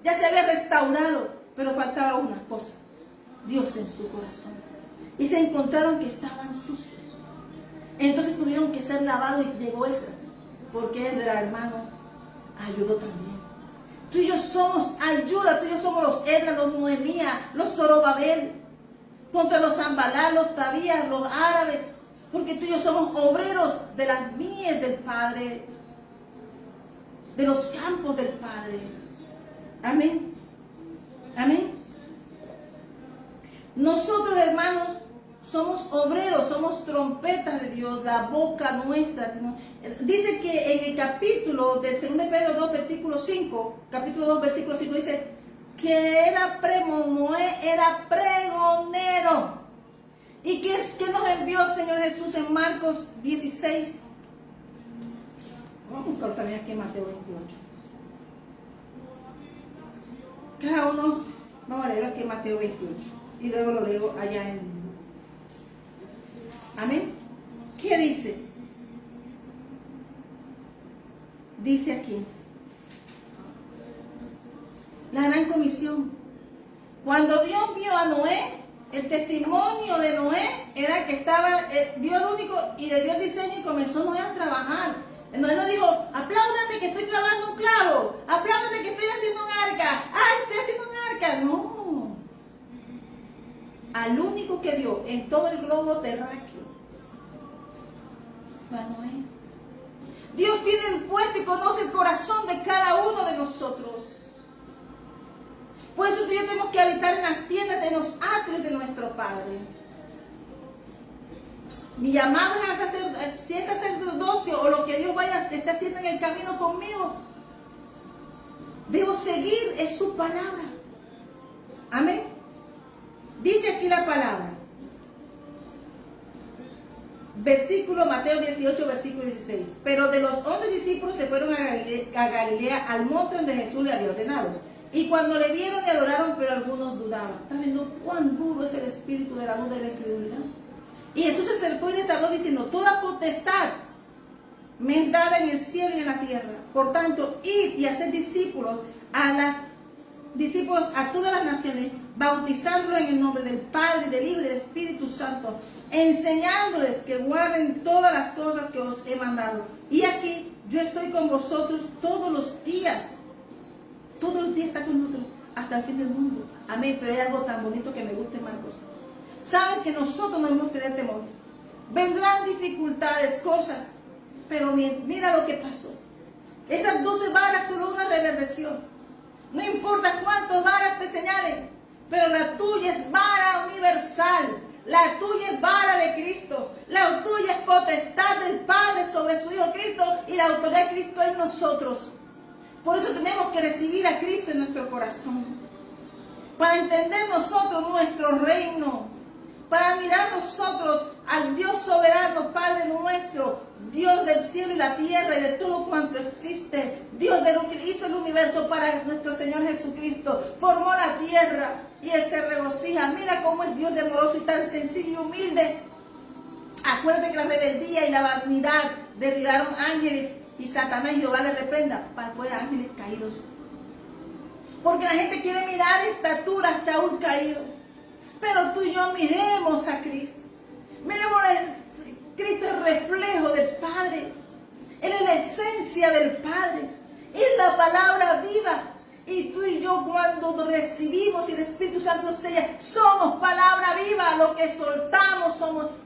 Ya se había restaurado, pero faltaba una cosa: Dios en su corazón. Y se encontraron que estaban sucios. Entonces tuvieron que ser lavados y llegó Esdras, porque Esdras, hermano, ayudó también. Tú y yo somos ayuda, tú y yo somos los Esdras, los Nehemías, los Zorobabel, contra los Zambalá, los Tabías, los árabes, porque tú y yo somos obreros de las mies del Padre, de los campos del Padre. Amén. Amén. Nosotros, hermanos, somos obreros, somos trompetas de Dios, la boca nuestra. Dice que en el capítulo del 2 Pedro 2, versículo 5, capítulo 2, versículo 5, dice que Noé era pregonero. ¿Y qué nos envió el Señor Jesús en Marcos 16? Vamos a buscar también aquí en Mateo 28. Cada uno, vamos a leer aquí en Mateo 28 y luego lo leo allá en... Amén. ¿Qué dice? Dice aquí la gran comisión. Cuando Dios vio a Noé, el testimonio de Noé era que estaba, dio el único y le dio el diseño y comenzó Noé a trabajar. Noé no dijo: apláudame que estoy clavando un clavo, apláudame que estoy haciendo un arca, ay, estoy haciendo un arca. No. Al único que vio en todo el globo terráqueo fue a Noé. Dios tiene el puesto y conoce el corazón de cada uno de nosotros. Por eso tú y yo tenemos que habitar en las tiendas, en los atrios de nuestro Padre. Mi llamado es a si es sacerdocio o lo que Dios está haciendo en el camino conmigo, debo seguir, es su palabra. Amén. Dice aquí la palabra. Versículo Mateo 18, versículo 16. Pero de los 11 discípulos se fueron a Galilea, al monte donde Jesús le había ordenado. Y cuando le vieron, le adoraron, pero algunos dudaban. ¿Estás viendo cuán duro es el espíritu de la duda y la incredulidad? Y Jesús se acercó y les habló diciendo: toda potestad me es dada en el cielo y en la tierra. Por tanto, id y haced discípulos a todas las naciones, bautizándolos en el nombre del Padre, del Hijo y del Espíritu Santo, enseñándoles que guarden todas las cosas que os he mandado. Y aquí yo estoy con vosotros todos los días. Todos los días está con nosotros hasta el fin del mundo. Amén. Pero hay algo tan bonito que me gusta, Marcos. Sabes que nosotros no debemos tener temor. Vendrán dificultades, cosas, pero mira lo que pasó. Esas 12 varas solo una reverdeció. No importa cuántas varas te señalen, pero la tuya es vara universal. La tuya es vara de Cristo. La tuya es potestad del Padre sobre su Hijo Cristo, y la autoridad de Cristo en nosotros. Por eso tenemos que recibir a Cristo en nuestro corazón, para entender nosotros nuestro reino, para mirar nosotros al Dios soberano, Padre nuestro, Dios del cielo y la tierra y de todo cuanto existe. Dios hizo el universo para nuestro Señor Jesucristo, formó la tierra y Él se regocija. Mira cómo es Dios de amoroso y tan sencillo y humilde. Acuérdate que la rebeldía y la vanidad derribaron ángeles, y Satanás y Jehová le reprenda para fuera ángeles caídos. Porque la gente quiere mirar estaturas, Saúl caído. Pero tú y yo miremos a Cristo. Miremos a Cristo, el reflejo del Padre. Él es la esencia del Padre. Él es la palabra viva. Y tú y yo, cuando recibimos y el Espíritu Santo sella, somos palabra viva. Lo que soltamos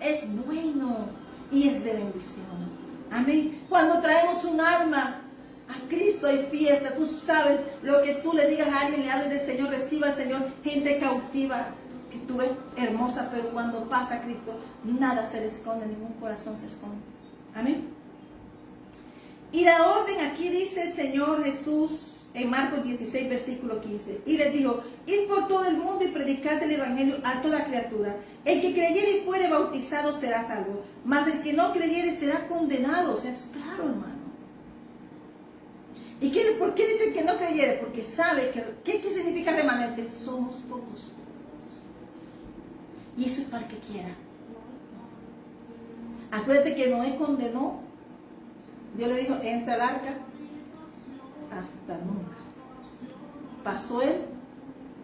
es bueno y es de bendición. Amén. Cuando traemos un alma a Cristo hay fiesta. Tú sabes lo que tú le digas a alguien, le hables del Señor, reciba al Señor. Gente cautiva que tú ves hermosa, pero cuando pasa Cristo, nada se le esconde, ningún corazón se esconde. Amén. Y la orden aquí dice el Señor Jesús en Marcos 16, versículo 15. Y les dijo, id por todo el mundo y predicad el evangelio a toda criatura. El que creyere y fuere bautizado será salvo, mas el que no creyere será condenado. O sea, es claro, hermano. ¿Y por qué dicen que no creyere? Porque sabe que ¿qué significa remanente? Somos pocos. Y eso es para el que quiera. Acuérdate que Noé condenó. Dios le dijo, entra al arca hasta nunca. Pasó él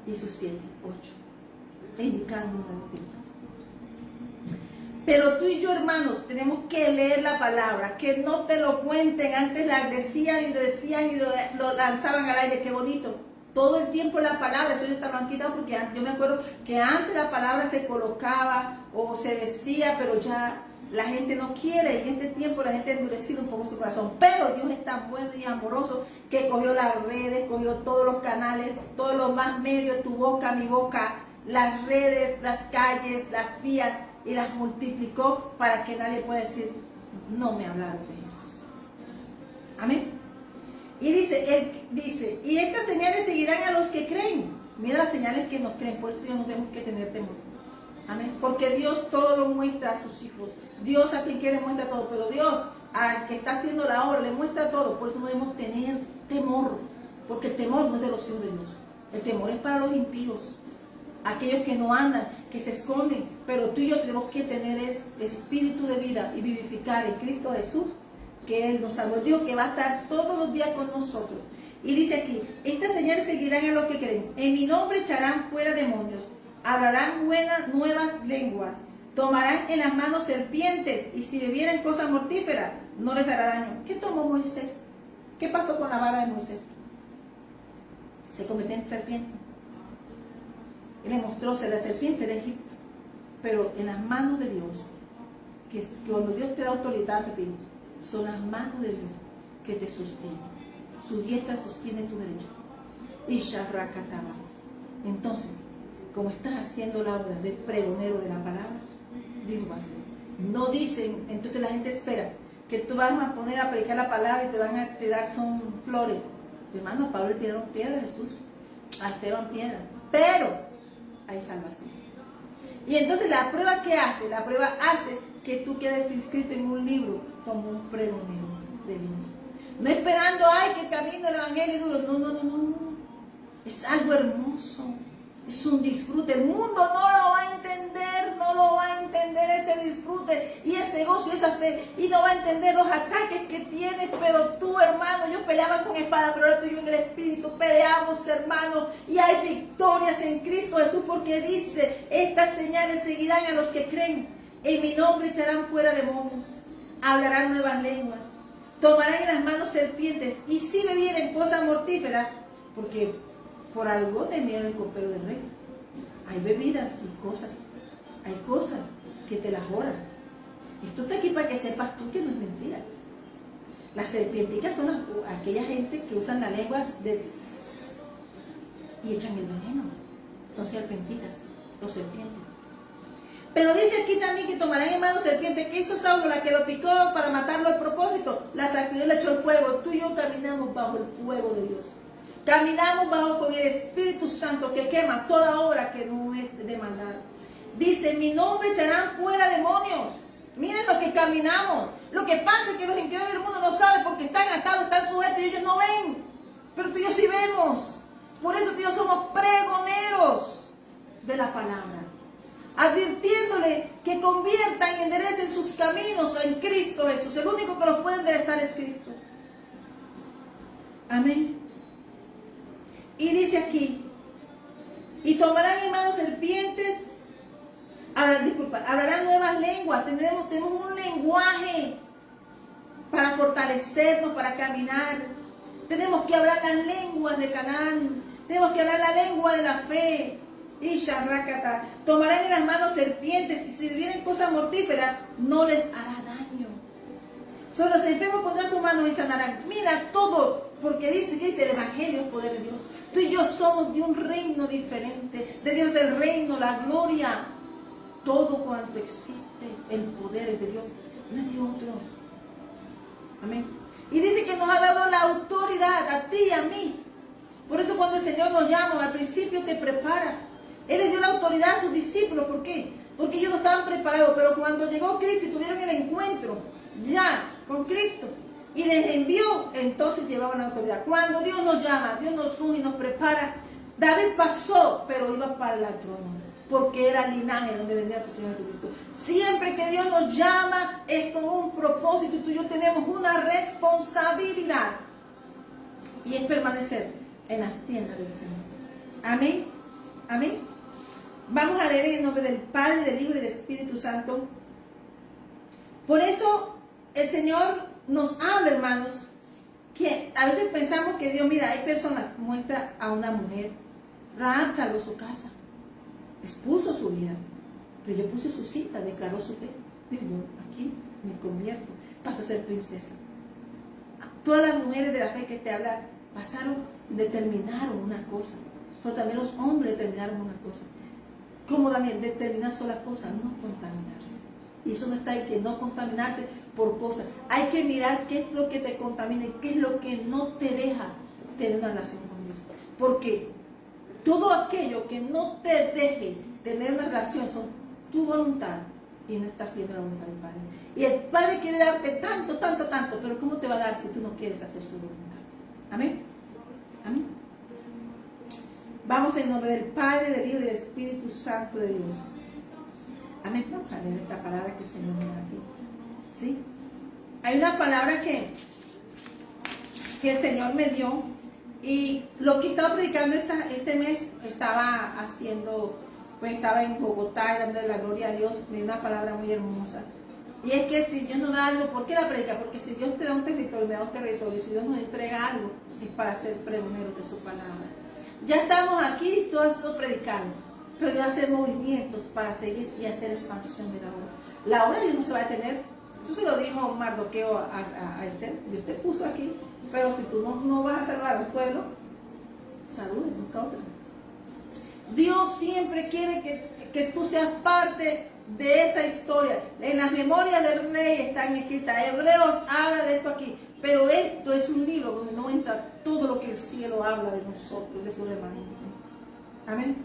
y sus 7, 8, indicando un tiempo. Pero tú y yo, hermanos, tenemos que leer la palabra, que no te lo cuenten. Antes la decían y lo lanzaban al aire, qué bonito. Todo el tiempo la palabra, eso ya está quitado, porque yo me acuerdo que antes la palabra se colocaba o se decía, pero ya la gente no quiere, y en este tiempo la gente ha endurecido un poco su corazón. Pero Dios es tan bueno y amoroso que cogió las redes, cogió todos los canales, todos los más medios, tu boca, mi boca, las redes, las calles, las vías, y las multiplicó para que nadie pueda decir, no me hablaron de Jesús. Amén. Y dice, y estas señales seguirán a los que creen. Mira las señales que nos creen, por eso no tenemos que tener temor. Amén. Porque Dios todo lo muestra a sus hijos. Dios a quien quiere muestra todo, pero Dios al que está haciendo la obra le muestra todo. Por eso no debemos tener temor, porque el temor no es de los hijos de Dios. El temor es para los impíos, aquellos que no andan, que se esconden. Pero tú y yo tenemos que tener espíritu de vida y vivificar en Cristo Jesús, que Él nos salvó. Dios que va a estar todos los días con nosotros. Y dice aquí, estas señales seguirán a los que creen. En mi nombre echarán fuera demonios, hablarán nuevas lenguas, tomarán en las manos serpientes, y si bebieren cosa mortífera, no les hará daño. ¿Qué tomó Moisés? ¿Qué pasó con la vara de Moisés? Se convirtió en serpiente. Él le mostró la serpiente de Egipto, pero en las manos de Dios, que cuando Dios te da autoridad, te digo, son las manos de Dios que te sostienen. Su diestra sostiene tu derecha. Y Sharrakataba. Entonces, como estás haciendo la obra de pregonero de la palabra, Dios va a hacer. No dicen, entonces la gente espera que tú vas a poner a predicar la palabra y te van a dar son flores. Hermano, a Pablo le tiraron piedra, Jesús, a Esteban piedra, pero hay salvación. Y entonces la prueba que hace, la prueba hace que tú quedes inscrito en un libro como un pregonero de Dios. No esperando, ay, que el camino del evangelio es duro. No, no, no, no. Es algo hermoso. Es un disfrute. El mundo no lo va a entender, no lo va a entender ese disfrute y ese gozo y esa fe. Y no va a entender los ataques que tienes. Pero tú, hermano, yo peleaba con espada, pero ahora tú y yo en el Espíritu peleamos, hermano. Y hay victorias en Cristo Jesús, porque dice, estas señales seguirán a los que creen. En mi nombre echarán fuera demonios, hablarán nuevas lenguas, tomarán en las manos serpientes, y si bebieren cosas mortíferas, porque por algo temieron el copero del rey. Hay bebidas y cosas, hay cosas que te las oran. Esto está aquí para que sepas tú que no es mentira. Las serpienticas son aquella gente que usan las lenguas y echan el veneno. Son serpenticas, los serpientes. Pero dice aquí también que tomarán en mano serpiente. ¿Qué hizo Saulo? La que lo picó para matarlo al propósito. La sacudió y le echó el fuego. Tú y yo caminamos bajo el fuego de Dios. Caminamos con el Espíritu Santo que quema toda obra que no es de maldad. Dice, en mi nombre echarán fuera demonios. Miren lo que caminamos. Lo que pasa es que los incrédulos del mundo no saben porque están atados, están sujetos y ellos no ven. Pero tú y yo sí vemos. Por eso tú y yo somos pregoneros de la palabra, advirtiéndole que conviertan y enderecen sus caminos en Cristo Jesús. El único que los puede enderezar es Cristo. Amén. Y dice aquí, y tomarán en manos serpientes, hablarán nuevas lenguas. Tenemos un lenguaje para fortalecernos, para caminar. Tenemos que hablar las lenguas de Canaán, tenemos que hablar la lengua de la fe. Y Sharrakata, tomarán en las manos serpientes, y si bebieren cosas mortíferas, no les hará daño. Sobre los enfermos pondrán sus manos y sanarán. Mira todo, porque dice el Evangelio es poder de Dios. Tú y yo somos de un reino diferente. De Dios el reino, la gloria. Todo cuanto existe, el poder es de Dios, no es de otro. Amén. Y dice que nos ha dado la autoridad a ti y a mí. Por eso cuando el Señor nos llama, al principio te prepara. Él les dio la autoridad a sus discípulos. ¿Por qué? Porque ellos no estaban preparados. Pero cuando llegó Cristo y tuvieron el encuentro ya con Cristo y les envió, entonces llevaban la autoridad. Cuando Dios nos llama, Dios nos unge y nos prepara. David pasó, pero iba para el trono, porque era el linaje donde venía su Señor Jesucristo. Siempre que Dios nos llama es con un propósito, y tú y yo tenemos una responsabilidad, y es permanecer en las tiendas del Señor. Amén. Amén. Vamos a leer en el nombre del Padre, del Hijo y del Espíritu Santo. Por eso el Señor nos habla, hermanos, que a veces pensamos que Dios, mira, hay personas, muestra a una mujer, Rahab salvó su casa, expuso su vida, pero yo puse su cita, declaró su fe. Dijo, yo aquí me convierto, paso a ser princesa. Todas las mujeres de la fe que te hablan determinaron una cosa, pero también los hombres determinaron una cosa. Como Daniel, determinar sola cosa, no contaminarse. Y eso no está ahí, que no contaminarse por cosas. Hay que mirar qué es lo que te contamina y qué es lo que no te deja tener una relación con Dios. Porque todo aquello que no te deje tener una relación son tu voluntad y no está haciendo la voluntad del Padre. Y el Padre quiere darte tanto, tanto, tanto, pero ¿cómo te va a dar si tú no quieres hacer su voluntad? Amén. Amén. Vamos en nombre del Padre, del Hijo y del Espíritu Santo de Dios. Amén. Vamos a leer esta palabra que el Señor me da aquí. ¿Sí? Hay una palabra que el Señor me dio, y lo que estaba predicando este mes, estaba haciendo, pues estaba en Bogotá, dándole la gloria a Dios. Me dio una palabra muy hermosa. Y es que si Dios nos da algo, ¿por qué la predica? Porque si Dios te da un territorio, me da un territorio. Si Dios nos entrega algo, es para ser pregoneros de su palabra. Ya estamos aquí, todo ha sido predicado, pero ya hacer movimientos para seguir y hacer expansión de la obra. La obra de Dios no se va a detener. Eso se lo dijo Mardoqueo a Esther. Dios te puso aquí, pero si tú no vas a salvar al pueblo, salud, busca otra. Dios siempre quiere que tú seas parte de esa historia. En las memorias del rey están escritas. Hebreos habla de esto aquí. Pero esto es un libro donde no entra todo lo que el cielo habla de nosotros, de su remanente. Amén.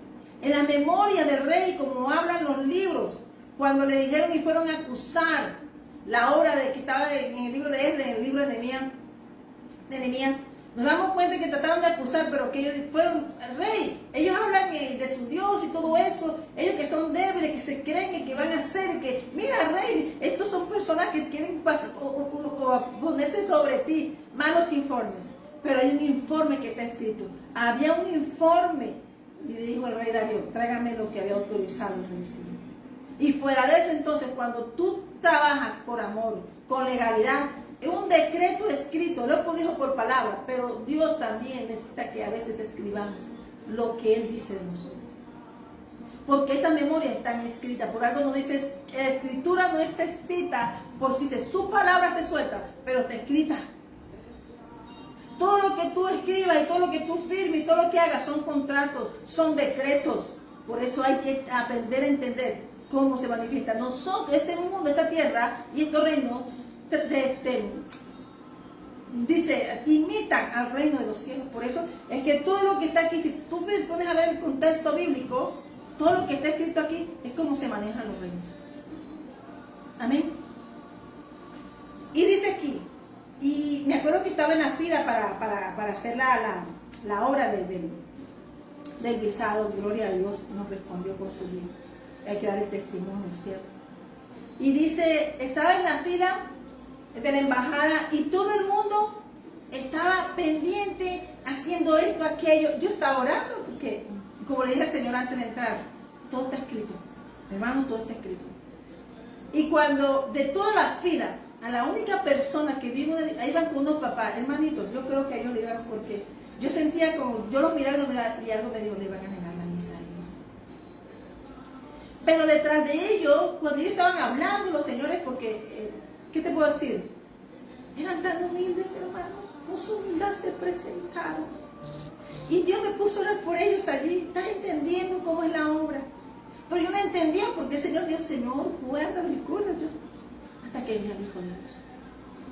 En la memoria del rey, como hablan los libros, cuando le dijeron y fueron a acusar la obra que estaba en el libro de Esdras, en el libro de Nehemías, nos damos cuenta que trataron de acusar, pero que ellos fueron, rey, ellos hablan de su Dios y todo eso, ellos que son débiles, que se creen que van a hacer, que mira, rey, estos son personas que quieren pasar, o ponerse sobre ti, malos informes. Pero hay un informe que está escrito. Había un informe, y le dijo el rey Darío, tráigame lo que había autorizado el rey Ciro. Y fuera de eso, entonces, cuando tú trabajas por amor, con legalidad, un decreto escrito, lo dijo por palabra, pero Dios también necesita que a veces escribamos lo que Él dice de nosotros. Porque esa memoria está escrita. Por algo nos dice, la escritura no está escrita por si su palabra se suelta, pero está escrita. Todo lo que tú escribas y todo lo que tú firmes y todo lo que hagas son contratos, son decretos. Por eso hay que aprender a entender cómo se manifiesta. Nosotros, este mundo, esta tierra y este reino, dice, imitan al reino de los cielos. Por eso es que todo lo que está aquí, si tú me pones a ver el contexto bíblico, todo lo que está escrito aquí es cómo se manejan los reinos. Amén. Y dice aquí, y me acuerdo que estaba en la fila para hacer la obra del visado. Gloria a Dios, nos respondió por su vida. Hay que dar el testimonio, ¿cierto? Y dice, estaba en la fila de la embajada y todo el mundo estaba pendiente, haciendo esto, aquello. Yo estaba orando porque, como le dije al Señor antes de entrar, todo está escrito, hermano, todo está escrito. Y cuando de toda la fila, a la única persona que vino, ahí iban con unos papás, hermanitos, yo creo que a ellos le iban, porque yo sentía como, yo los miraba y algo me dijo, le iban a negar la misa a ellos. Pero detrás de ellos, cuando ellos estaban hablando, los señores, porque, ¿qué te puedo decir? Eran tan humildes, hermanos. Con su humildad se presentaron. Y Dios me puso a orar por ellos allí. ¿Estás entendiendo cómo es la obra? Pero yo no entendía porque el Señor dijo, Señor, guárdame y cúrame. Hasta que me dijo Dios.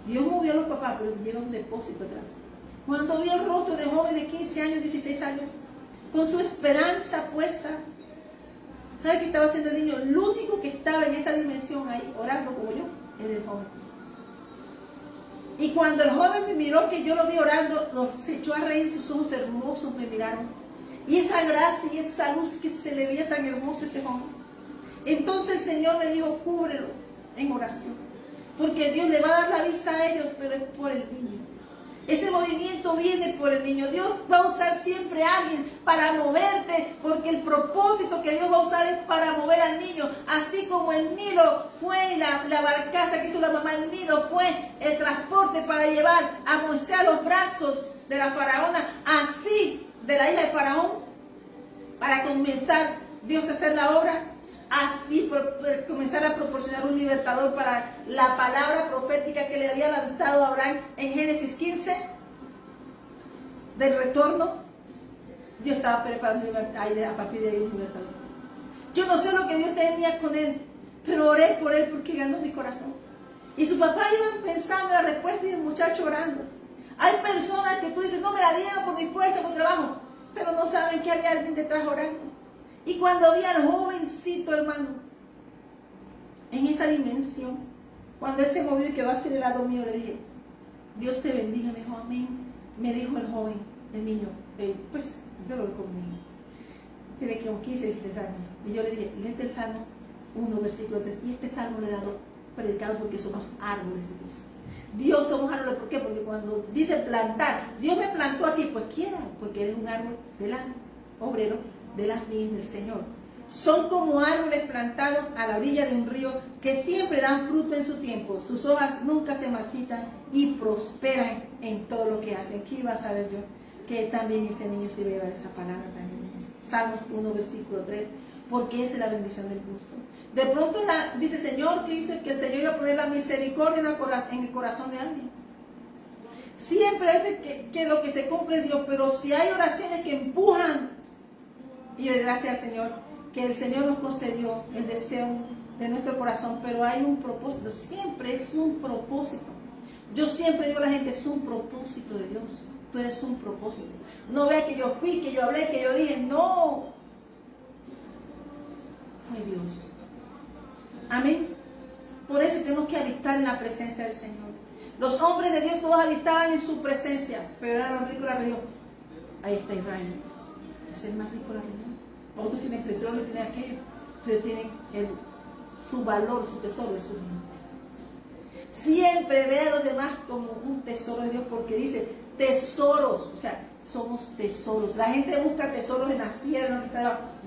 Dios movió a los papás, pero lleva un depósito atrás. Cuando vi el rostro de joven de 15 años, 16 años, con su esperanza puesta, ¿sabe qué estaba haciendo el niño? El único que estaba en esa dimensión ahí, orando como yo, era el joven. Y cuando el joven me miró, que yo lo vi orando, se echó a reír, sus ojos hermosos me miraron. Y esa gracia y esa luz que se le veía tan hermoso a ese joven. Entonces el Señor me dijo, cúbrelo en oración. Porque Dios le va a dar la vista a ellos, pero es por el niño. Ese movimiento viene por el niño. Dios va a usar siempre a alguien para moverte, porque el propósito que Dios va a usar es para mover al niño. Así como el Nilo fue la barcaza que hizo la mamá, el Nilo fue el transporte para llevar a Moisés a los brazos de la faraona, así de la hija de Faraón, para comenzar Dios a hacer la obra. Así comenzar a proporcionar un libertador para la palabra profética que le había lanzado a Abraham en Génesis 15 del retorno. Dios estaba preparando a partir de ahí un libertador. Yo no sé lo que Dios tenía con él, pero oré por él porque ganó mi corazón. Y su papá iba pensando en la respuesta y el muchacho orando. Hay personas que tú dices, no me la dieron por mi fuerza, por mi trabajo, pero no saben que había alguien detrás orando. Y cuando vi al jovencito, hermano, en esa dimensión, cuando él se movió y quedó así del lado mío, le dije, Dios te bendiga. Me dijo, amén. Me dijo el joven, el niño, pues yo lo veo como niño, tiene que 15, 16 años. Y yo le dije, léete el Salmo 1, versículo 3. Y este salmo le he dado predicado porque somos árboles de Dios. Dios somos árboles, ¿por qué? Porque cuando dice plantar, Dios me plantó aquí, pues quiera, porque eres un árbol del obrero de las viñas del Señor. Son como árboles plantados a la orilla de un río que siempre dan fruto en su tiempo. Sus hojas nunca se marchitan y prosperan en todo lo que hacen. ¿Qué iba a saber yo? Que también ese niño se iba a llevar esa palabra también. Salmos 1, versículo 3. Porque esa es la bendición del justo. De pronto dice Señor, que dice que el Señor iba a poner la misericordia en el corazón de alguien. Siempre es que lo que se cumple es Dios, pero si hay oraciones que empujan, y yo doy gracias al Señor, que el Señor nos concedió el deseo de nuestro corazón, pero hay un propósito, siempre es un propósito. Yo siempre digo a la gente, es un propósito de Dios, tú eres un propósito. No vea que yo fui, que yo hablé, que yo dije, no, fue Dios. Amén. Por eso tenemos que habitar en la presencia del Señor. Los hombres de Dios todos habitaban en su presencia, pero eran los ricos de la región. Ahí está Israel. Es el más rico de la región. Otros tienen petróleo, tienen aquello, pero tienen su valor, su tesoro es su mente. Siempre ve a los demás como un tesoro de Dios, porque dice tesoros, o sea, somos tesoros. La gente busca tesoros en las piedras,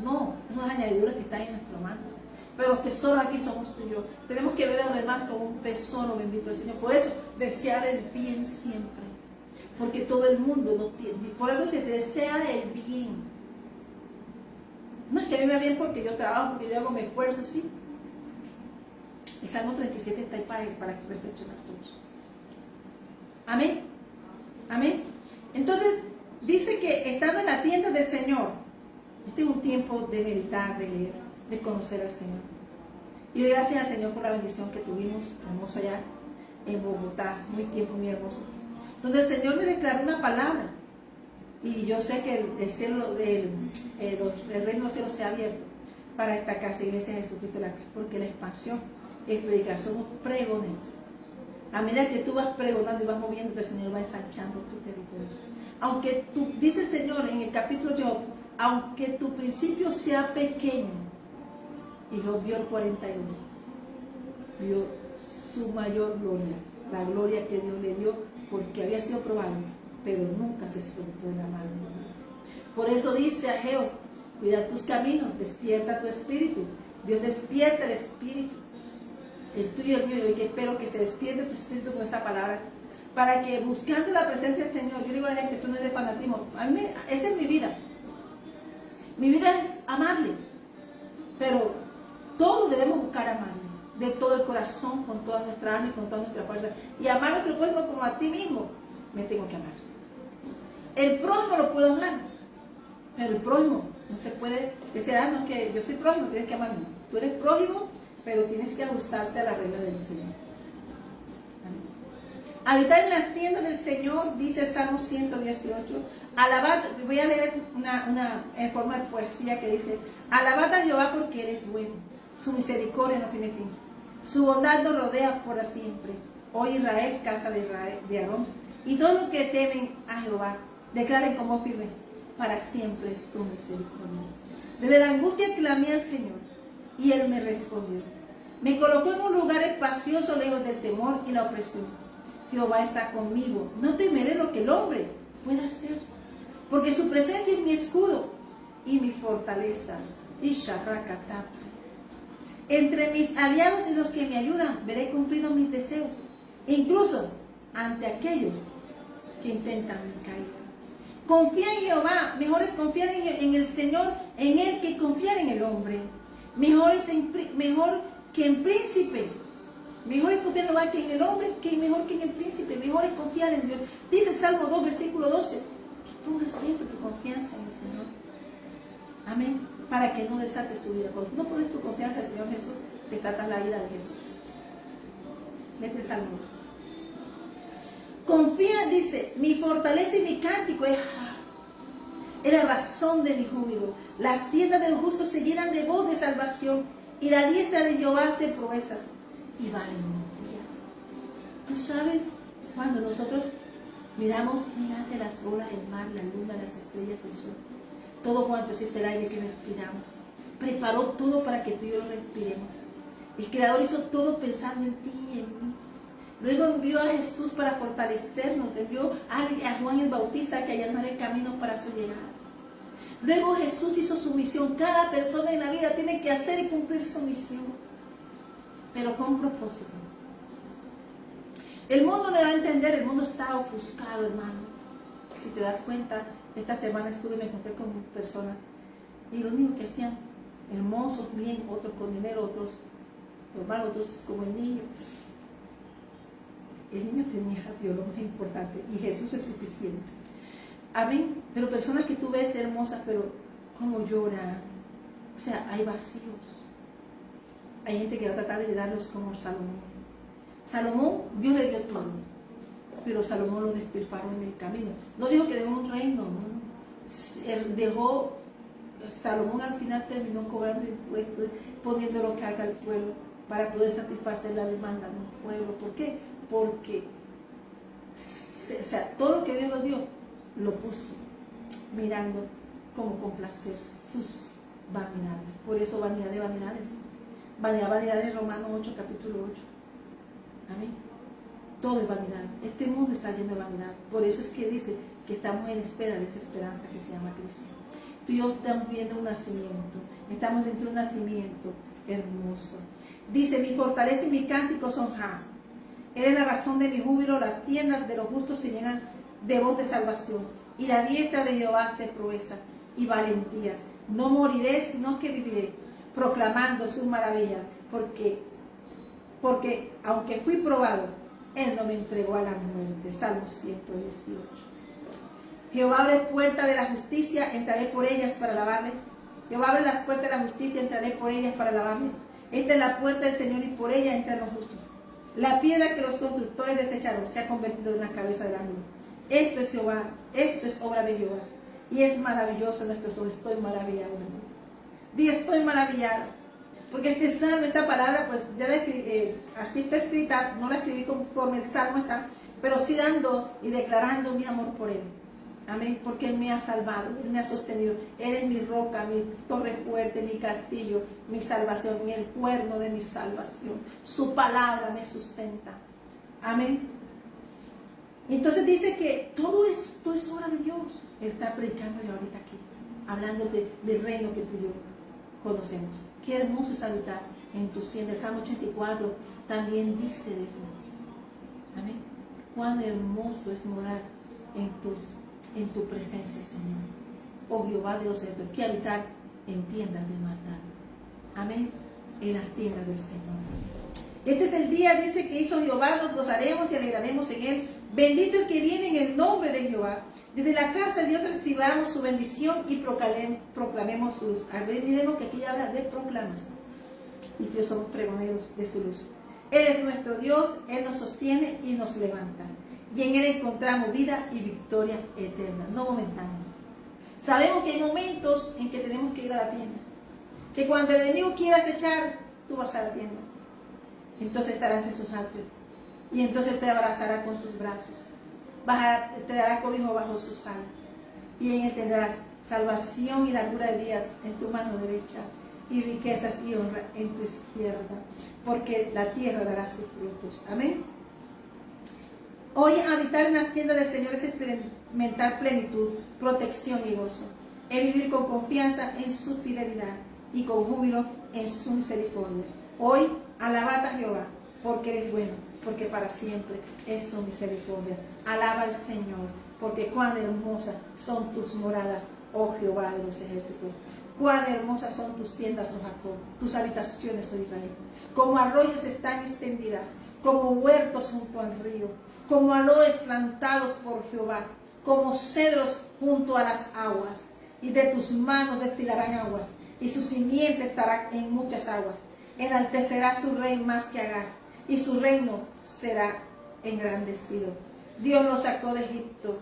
no, son las añadiduras que están en nuestra mano. Pero los tesoros aquí somos tú y yo. Tenemos que ver a los demás como un tesoro bendito del Señor. Por eso, desear el bien siempre. Porque todo el mundo no tiene. Por eso se desea el bien. No es que a mí me va bien porque yo trabajo, porque yo hago mi esfuerzo, sí. El Salmo 37 está ahí para reflexionar todos. Amén. Amén. Entonces, dice que estando en la tienda del Señor, este es un tiempo de meditar, de leer, de conocer al Señor. Y doy gracias al Señor por la bendición que tuvimos, hermoso allá en Bogotá, muy tiempo muy hermoso, donde el Señor me declaró una palabra. Y yo sé que el cielo, el reino de los cielos se ha abierto para esta casa, Iglesia de Jesucristo, porque la expansión es predicar, somos pregoneros. A medida que tú vas pregonando y vas moviéndote, el Señor va ensanchando tu territorio. Aunque tú, dice el Señor en el capítulo de Job, aunque tu principio sea pequeño, y Job vio el 41, vio su mayor gloria, la gloria que Dios le dio, porque había sido probado, pero nunca se soltó de la mano de Dios. Por eso dice a Jehová, cuida tus caminos, despierta tu espíritu. Dios despierta el espíritu, el tuyo y el mío, y que espero que se despierte tu espíritu con esta palabra, para que buscando la presencia del Señor, yo digo a la gente, tú no eres de fanatismo, esa es mi vida. Mi vida es amarle, pero todos debemos buscar amarle. de todo el corazón, con toda nuestra alma y con toda nuestra fuerza. Y amar a nuestro prójimo como a ti mismo, me tengo que amar. El prójimo lo puedo amar, pero el prójimo no se puede decir, no, que yo soy prójimo, tienes que amarme. Tú eres prójimo, pero tienes que ajustarte a la regla del Señor. Habitar en las tiendas del Señor, dice Salmo 118. Alabad, voy a leer una en forma de poesía que dice: alabad a Jehová porque Él es bueno, su misericordia no tiene fin, su bondad nos rodea por siempre. Oh Israel, casa de Aarón, y todos los que temen a Jehová, declaren como firme, para siempre es su misericordia. Desde la angustia clamé al Señor, y Él me respondió. Me colocó en un lugar espacioso, lejos del temor y la opresión. Jehová está conmigo, no temeré lo que el hombre pueda hacer, porque su presencia es mi escudo y mi fortaleza. Y Sharrakatap. Entre mis aliados y los que me ayudan, veré cumplidos mis deseos, incluso ante aquellos que intentan mi caída. Confía en Jehová, mejor es confiar en el Señor, en Él, que confiar en el hombre. Mejor que en príncipe. Mejor es confiar en Jehová que en el hombre, que mejor que en el príncipe. Mejor es confiar en Dios. Dice Salmo 2, versículo 12. Que pongas siempre tu confianza en el Señor. Amén. Para que no desates su vida. Cuando tú no pones tu confianza en el Señor Jesús, desatas la ira de Jesús. Vete el Salmo 2. Confía, dice, mi fortaleza y mi cántico es la razón de mi júbilo. Las tiendas de los justos se llenan de voz de salvación, y la diestra de Jehová hace proezas y valentías. Tú sabes, cuando nosotros miramos quién hace las olas, el mar, la luna, las estrellas, el sol, todo cuanto existe, el aire que respiramos, preparó todo para que tú y yo lo respiremos. El Creador hizo todo pensando en ti y en mí. Luego envió a Jesús para fortalecernos, envió a Juan el Bautista que allanara el camino para su llegada. Luego Jesús hizo su misión. Cada persona en la vida tiene que hacer y cumplir su misión, pero con propósito. El mundo debe entender, el mundo está ofuscado, hermano. Si te das cuenta, esta semana estuve y me encontré con personas y lo único que hacían, hermosos, bien, otros con dinero, otros normal, otros como el niño. El niño tenía lo más importante, y Jesús es suficiente. Amén. Pero personas que tú ves hermosas, pero como lloran. O sea, hay vacíos. Hay gente que va a tratar de darlos como Salomón. Salomón, Dios le dio todo, pero Salomón lo despilfarró en el camino. No dijo que dejó un reino, no. Él dejó, Salomón al final terminó cobrando impuestos, poniéndolo carga al pueblo para poder satisfacer la demanda de un pueblo. ¿Por qué? Porque todo lo que Dios lo dio, lo puso mirando cómo complacer sus vanidades. Por eso vanidad de vanidades. Vanidades, Romanos 8, capítulo 8. Amén. Todo es vanidad. Este mundo está lleno de vanidad. Por eso es que dice que estamos en espera de esa esperanza que se llama Cristo. Tú y yo estamos viendo un nacimiento. Estamos dentro de un nacimiento hermoso. Dice, mi fortaleza y mi cántico son Eres la razón de mi júbilo. Las tiendas de los justos se llenan de voz de salvación, y la diestra de Jehová hace proezas y valentías. No moriré, sino que viviré, proclamando sus maravillas, porque aunque fui probado, Él no me entregó a la muerte. Salmo 118. Jehová abre puertas de la justicia, entraré por ellas para alabarle. Jehová abre las puertas de la justicia, entraré por ellas para alabarle. Esta es la puerta del Señor, y por ella entran los justos. La piedra que los constructores desecharon se ha convertido en la cabeza del ángulo. Esto es Jehová, esto es obra de Jehová, y es maravilloso nuestro ojos. Estoy maravillado, hermano. Di, estoy maravillado, porque este salmo, esta palabra, pues ya así está escrita. No la escribí conforme el salmo está, pero sí dando y declarando mi amor por Él. Amén, porque Él me ha salvado, Él me ha sostenido. Él es mi roca, mi torre fuerte, mi castillo, mi salvación, el cuerno de mi salvación. Su palabra me sustenta. Amén. Entonces dice que todo esto es obra de Dios. Él está predicando yo ahorita aquí, hablando del reino que tú y yo conocemos. Qué hermoso es habitar en tus tiendas. El Salmo 84 también dice de eso. Amén. Cuán hermoso es morar en tu presencia, Señor. Oh Jehová de los ejércitos, que habitar en tiendas de maldad. Amén. en las tiendas del Señor. Este es el día, dice, que hizo Jehová, nos gozaremos y alegraremos en él. Bendito el que viene en el nombre de Jehová. Desde la casa de Dios recibamos su bendición y proclamemos su luz. Miremos que aquí habla de proclamación. Y que somos pregoneros de su luz. Él es nuestro Dios, Él nos sostiene y nos levanta. Y en Él encontramos vida y victoria eterna, no momentánea. Sabemos que hay momentos en que tenemos que ir a la tienda. Que cuando el enemigo quiera acechar, tú vas a la tienda. Entonces estarás en sus atrios. Y entonces te abrazará con sus brazos. Te dará cobijo bajo sus alas. Y en Él tendrás salvación y largura de días en tu mano derecha. Y riquezas y honra en tu izquierda. Porque la tierra dará sus frutos. Amén. Hoy habitar en las tiendas del Señor es experimentar plenitud, protección y gozo. Es vivir con confianza en su fidelidad y con júbilo en su misericordia. Hoy alabad a Jehová, porque eres bueno, porque para siempre es su misericordia. Alaba al Señor, porque cuán hermosas son tus moradas, oh Jehová de los ejércitos. Cuán hermosas son tus tiendas, oh Jacob, tus habitaciones, oh Israel. Como arroyos están extendidas, como huertos junto al río, como aloes plantados por Jehová, como cedros junto a las aguas. Y de tus manos destilarán aguas, y su simiente estará en muchas aguas. Enaltecerá su rey más que Agar, y su reino será engrandecido. Dios lo sacó de Egipto,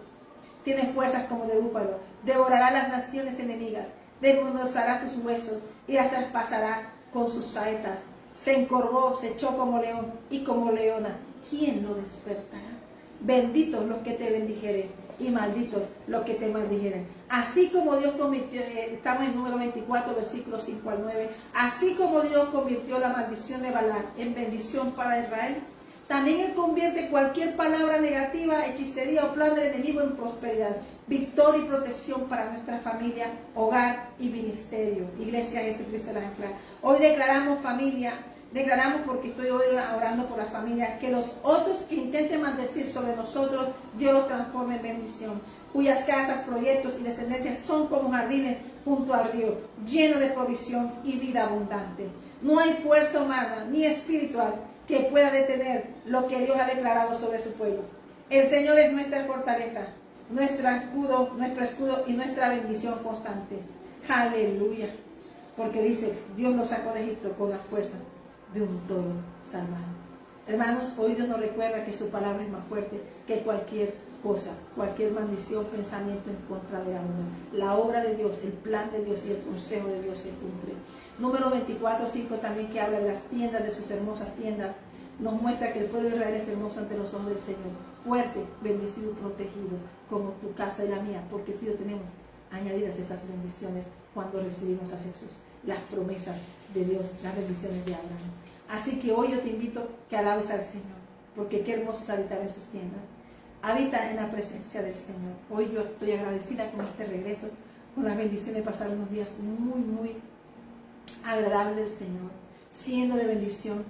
tiene fuerzas como de búfalo, devorará las naciones enemigas, desmenuzará sus huesos y las traspasará con sus saetas. Se encorvó, se echó como león y como leona. ¿Quién lo despertará? Benditos los que te bendijeren y malditos los que te maldijeren. Así como Dios convirtió, estamos en número 24, versículos 5 al 9, así como Dios convirtió la maldición de Balac en bendición para Israel, también Él convierte cualquier palabra negativa, hechicería o plan del enemigo en prosperidad, victoria y protección para nuestra familia, hogar y ministerio. Iglesia Jesucristo de la Ancla. Hoy declaramos familia, declaramos, porque estoy hoy orando por las familias, que los otros que intenten maldecir sobre nosotros, Dios los transforme en bendición, cuyas casas, proyectos y descendencias son como jardines junto al río, llenos de provisión y vida abundante. No hay fuerza humana ni espiritual que pueda detener lo que Dios ha declarado sobre su pueblo. El Señor es nuestra fortaleza, nuestro escudo y nuestra bendición constante. Aleluya. Porque dice, Dios nos sacó de Egipto con la fuerza de un toro salvaje. Hermanos, hoy Dios nos recuerda que su palabra es más fuerte que cualquier cosa, cualquier maldición, pensamiento en contra de la uno. La obra de Dios, el plan de Dios y el consejo de Dios se cumple. Número 24:5 también, que habla de las tiendas, de sus hermosas tiendas, nos muestra que el pueblo de Israel es hermoso ante los ojos del Señor, fuerte, bendecido y protegido, como tu casa y la mía, porque tú y yo tenemos añadidas esas bendiciones cuando recibimos a Jesús, las promesas de Dios, las bendiciones de Abraham. Así que hoy yo te invito que alabes al Señor, porque qué hermoso es habitar en sus tiendas. Habita en la presencia del Señor. Hoy yo estoy agradecida con este regreso, con las bendiciones de pasar unos días muy, muy agradables del Señor, siendo de bendición,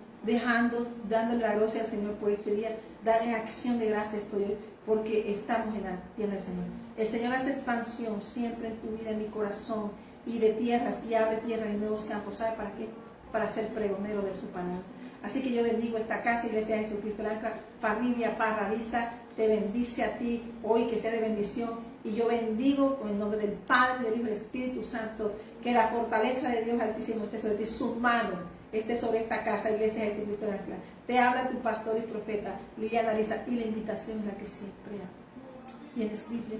dándole la gloria al Señor por este día, en acción de gracias estoy hoy, porque estamos en la tienda del Señor. El Señor hace expansión siempre en tu vida, en mi corazón, y de tierras, y abre tierras y nuevos campos. ¿Sabe para qué? Para ser pregonero de su palabra. Así que yo bendigo esta casa, Iglesia de Jesucristo de la Ancla, familia Parravisa, te bendice a ti hoy, que sea de bendición. Y yo bendigo con el nombre del Padre, del Hijo y del Espíritu Santo, que la fortaleza de Dios Altísimo esté sobre ti, su mano esté sobre esta casa, Iglesia de Jesucristo de la Ancla. Te habla tu pastor y profeta, Liliana Lisa, y la invitación es la que siempre hago. ¿Tienes Biblia?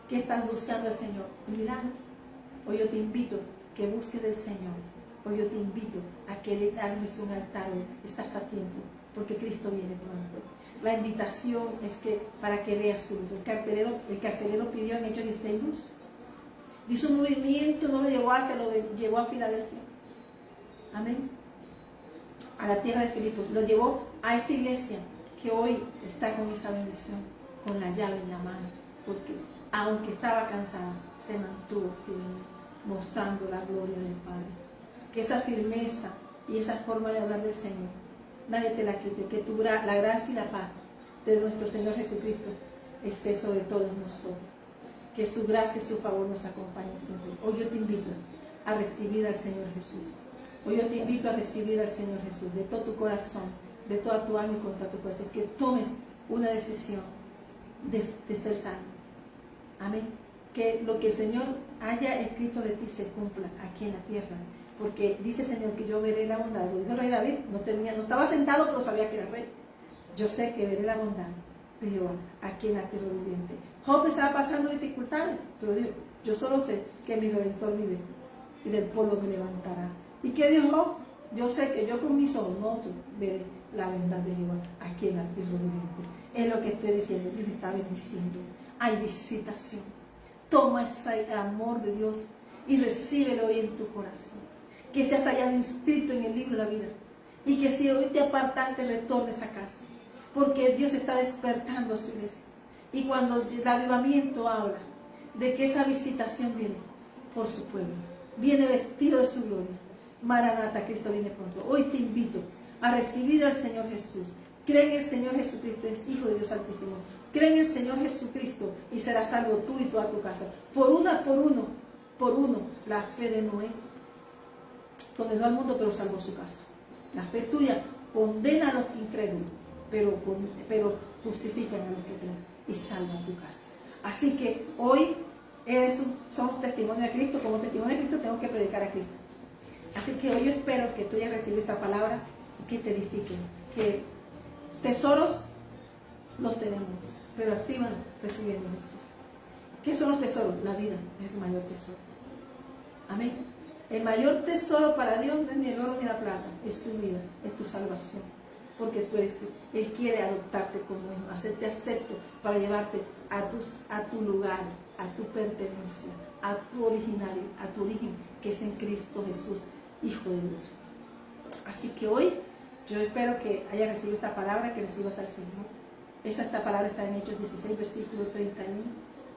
¿Qué estás buscando al Señor? Milagros. Hoy yo te invito que busques del Señor. Hoy yo te invito a que le armes un altar. Estás a tiempo, porque Cristo viene pronto. La invitación es que para que veas su luz. El carcelero pidió en Hechos 16 luz. Hizo un movimiento, no lo llevó hacia, lo llevó a Filadelfia. Amén. A la tierra de Filipos. Lo llevó a esa iglesia que hoy está con esa bendición, con la llave en la mano. Porque aunque estaba cansada, se mantuvo firme, mostrando la gloria del Padre. Que esa firmeza y esa forma de hablar del Señor, nadie te la quite. Que la gracia y la paz de nuestro Señor Jesucristo esté sobre todos nosotros. Que su gracia y su favor nos acompañen siempre. Hoy yo te invito a recibir al Señor Jesús Hoy yo te invito a recibir al Señor Jesús de todo tu corazón, de toda tu alma y con toda tu fuerza. Que tomes una decisión de ser sano. Amén. Que lo que el Señor haya escrito de ti se cumpla aquí en la tierra. Porque dice el Señor que yo veré la bondad. Lo dijo el rey David, no estaba sentado, pero sabía que era rey. Yo sé que veré la bondad de Jehová aquí en la tierra viviente. Job estaba pasando dificultades, pero dijo, yo solo sé que mi Redentor vive y del polvo me levantará. ¿Y qué dijo Job? Yo sé que yo con mis ojos no veré la bondad de Jehová aquí en la tierra viviente. Es lo que estoy diciendo, Dios está bendiciendo. Hay visitación. Toma ese amor de Dios y recíbelo hoy en tu corazón. Que seas hallado inscrito en el libro de la vida. Y que si hoy te apartaste, retornes a casa. Porque Dios está despertando a su iglesia. Y cuando el avivamiento habla de que esa visitación viene por su pueblo, viene vestido de su gloria. Maranata, Cristo viene pronto. Hoy te invito a recibir al Señor Jesús. Cree en el Señor Jesucristo, es Hijo de Dios Altísimo. Cree en el Señor Jesucristo y serás salvo tú y toda tu casa. Por uno, la fe de Noé condenó al mundo, pero salvó su casa. La fe tuya condena a los incrédulos, pero justifican a los que creen y salvan tu casa. Así que hoy somos testimonio de Cristo. Como testimonio de Cristo tengo que predicar a Cristo. Así que hoy yo espero que tú hayas recibido esta palabra y que te edifiquen. Que tesoros los tenemos, pero actívanos recibiendo a Jesús. ¿Qué son los tesoros? La vida es el mayor tesoro. Amén. El mayor tesoro para Dios no es ni el oro ni la plata, es tu vida, es tu salvación. Porque tú eres, Él quiere adoptarte como hijo, hacerte acepto para llevarte a tu lugar, a tu pertenencia, a tu originalidad, a tu origen, que es en Cristo Jesús, Hijo de Dios. Así que hoy yo espero que hayas recibido esta palabra, que recibas al Señor. Esta palabra está en Hechos 16, versículo 31,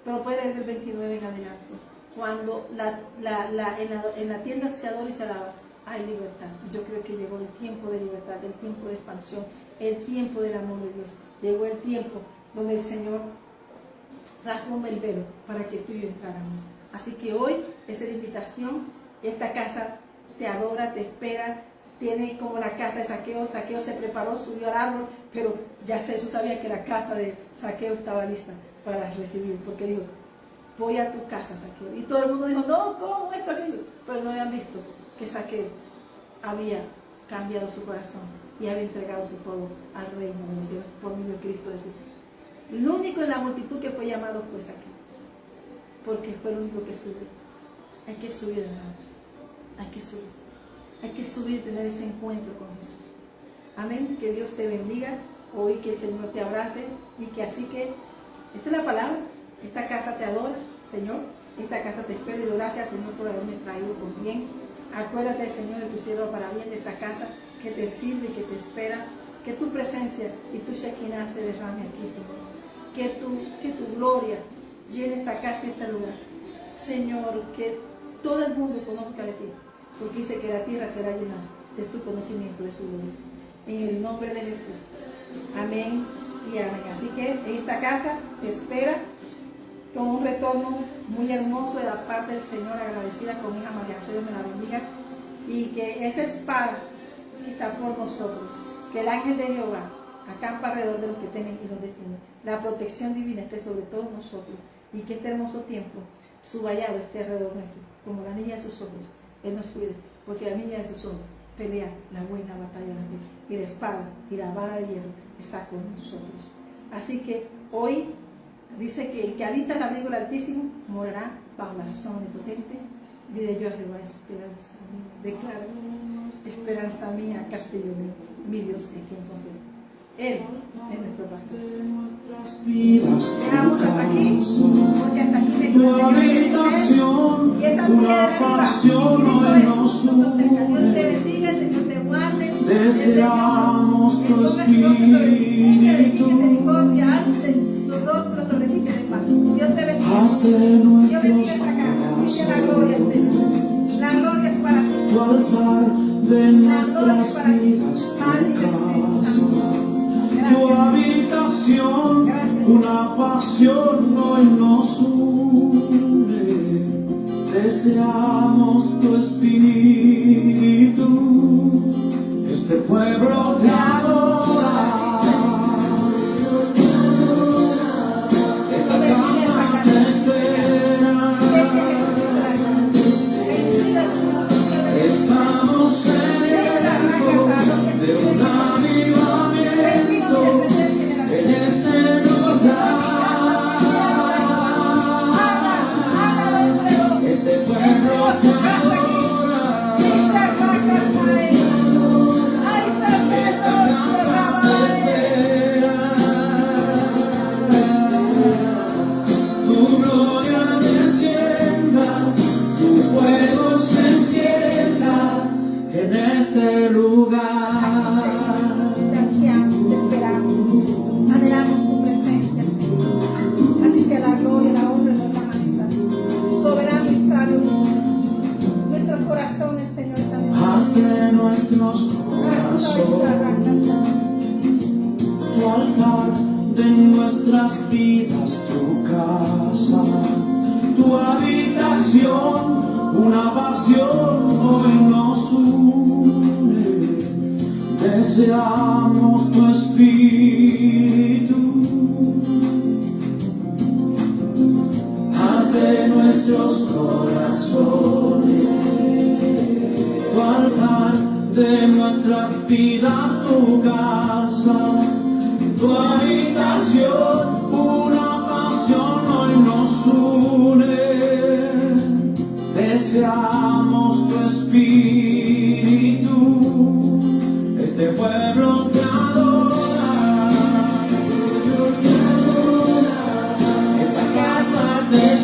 pero puede leer del 29 en adelante. Cuando en la tienda se adora y se alaba, hay libertad. Yo creo que llegó el tiempo de libertad, el tiempo de expansión, el tiempo del amor de Dios. Llegó el tiempo donde el Señor rasgó el velo para que tú y yo entráramos. Así que hoy es la invitación. Esta casa te adora, te espera. Tiene como la casa de Zaqueo. Zaqueo se preparó, subió al árbol, pero ya Jesús sabía que la casa de Zaqueo estaba lista para recibir, porque dijo, voy a tu casa, Zaqueo. Y todo el mundo dijo, no, ¿cómo esto aquí? Pero no habían visto que Zaqueo había cambiado su corazón y había entregado su todo al reino de los cielos por medio de Cristo Jesús. El único en la multitud que fue llamado fue Zaqueo, porque fue el único que subió. Hay que subir, hermanos. Hay que subir. Hay que subir y tener ese encuentro con Jesús. Amén. Que Dios te bendiga. Hoy que el Señor te abrace y que así que esta es la palabra. Esta casa te adora, Señor. Esta casa te espera y doy gracias, Señor, por haberme traído con bien. Acuérdate, Señor, de tu siervo para bien de esta casa que te sirve y que te espera. Que tu presencia y tu Shekinah se derrame aquí, Señor. Que tu gloria llene esta casa y este lugar. Señor, que todo el mundo conozca de ti, porque dice que la tierra será llena de su conocimiento, de su gloria. En el nombre de Jesús. Amén y amén. Así que en esta casa te espera con un retorno muy hermoso de la parte del Señor, agradecida con hija María José, Dios me la bendiga, y que esa espada que está por nosotros, que el ángel de Jehová acampa alrededor de los que temen y los defiende, la protección divina esté sobre todos nosotros, y que este hermoso tiempo, su vallado esté alrededor nuestro, como la niña de sus ojos, Él nos cuide, porque la niña de sus ojos pelea la buena batalla de la fe, y la espada y la vara de hierro está con nosotros. Así que hoy dice que el que habita el abrigo del Altísimo morará bajo la sombra omnipotente. Diré yo a Jehová, esperanza mía. Declaro, esperanza mía, castillo mío, mi Dios en quien confío. Él es nuestro pastor. Dejamos hasta aquí, porque hasta aquí me Señor, y esa piedra viva, nos sostenga. Dios te bendiga, el Señor te guarde. Deseamos tu espíritu. Misericordia, alce su rostro sobre ti, que de paz. Dios te bendiga. Haz de Dios nuestros bendiga esta casa. Dice la gloria, Señor. La gloria es para ti. tu altar de nuestras vidas, tu casa, tu habitación, una pasión hoy nos une. Deseamos tu espíritu. nuestros corazones, tu altar de nuestras vidas, tu casa, tu habitación, una pasión hoy nos une. Deseamos tu espíritu, haz de nuestros corazones tu altar, de nuestras vidas, tu casa, tu habitación, una pasión hoy nos une. Deseamos tu espíritu, este pueblo te adora, esta casa te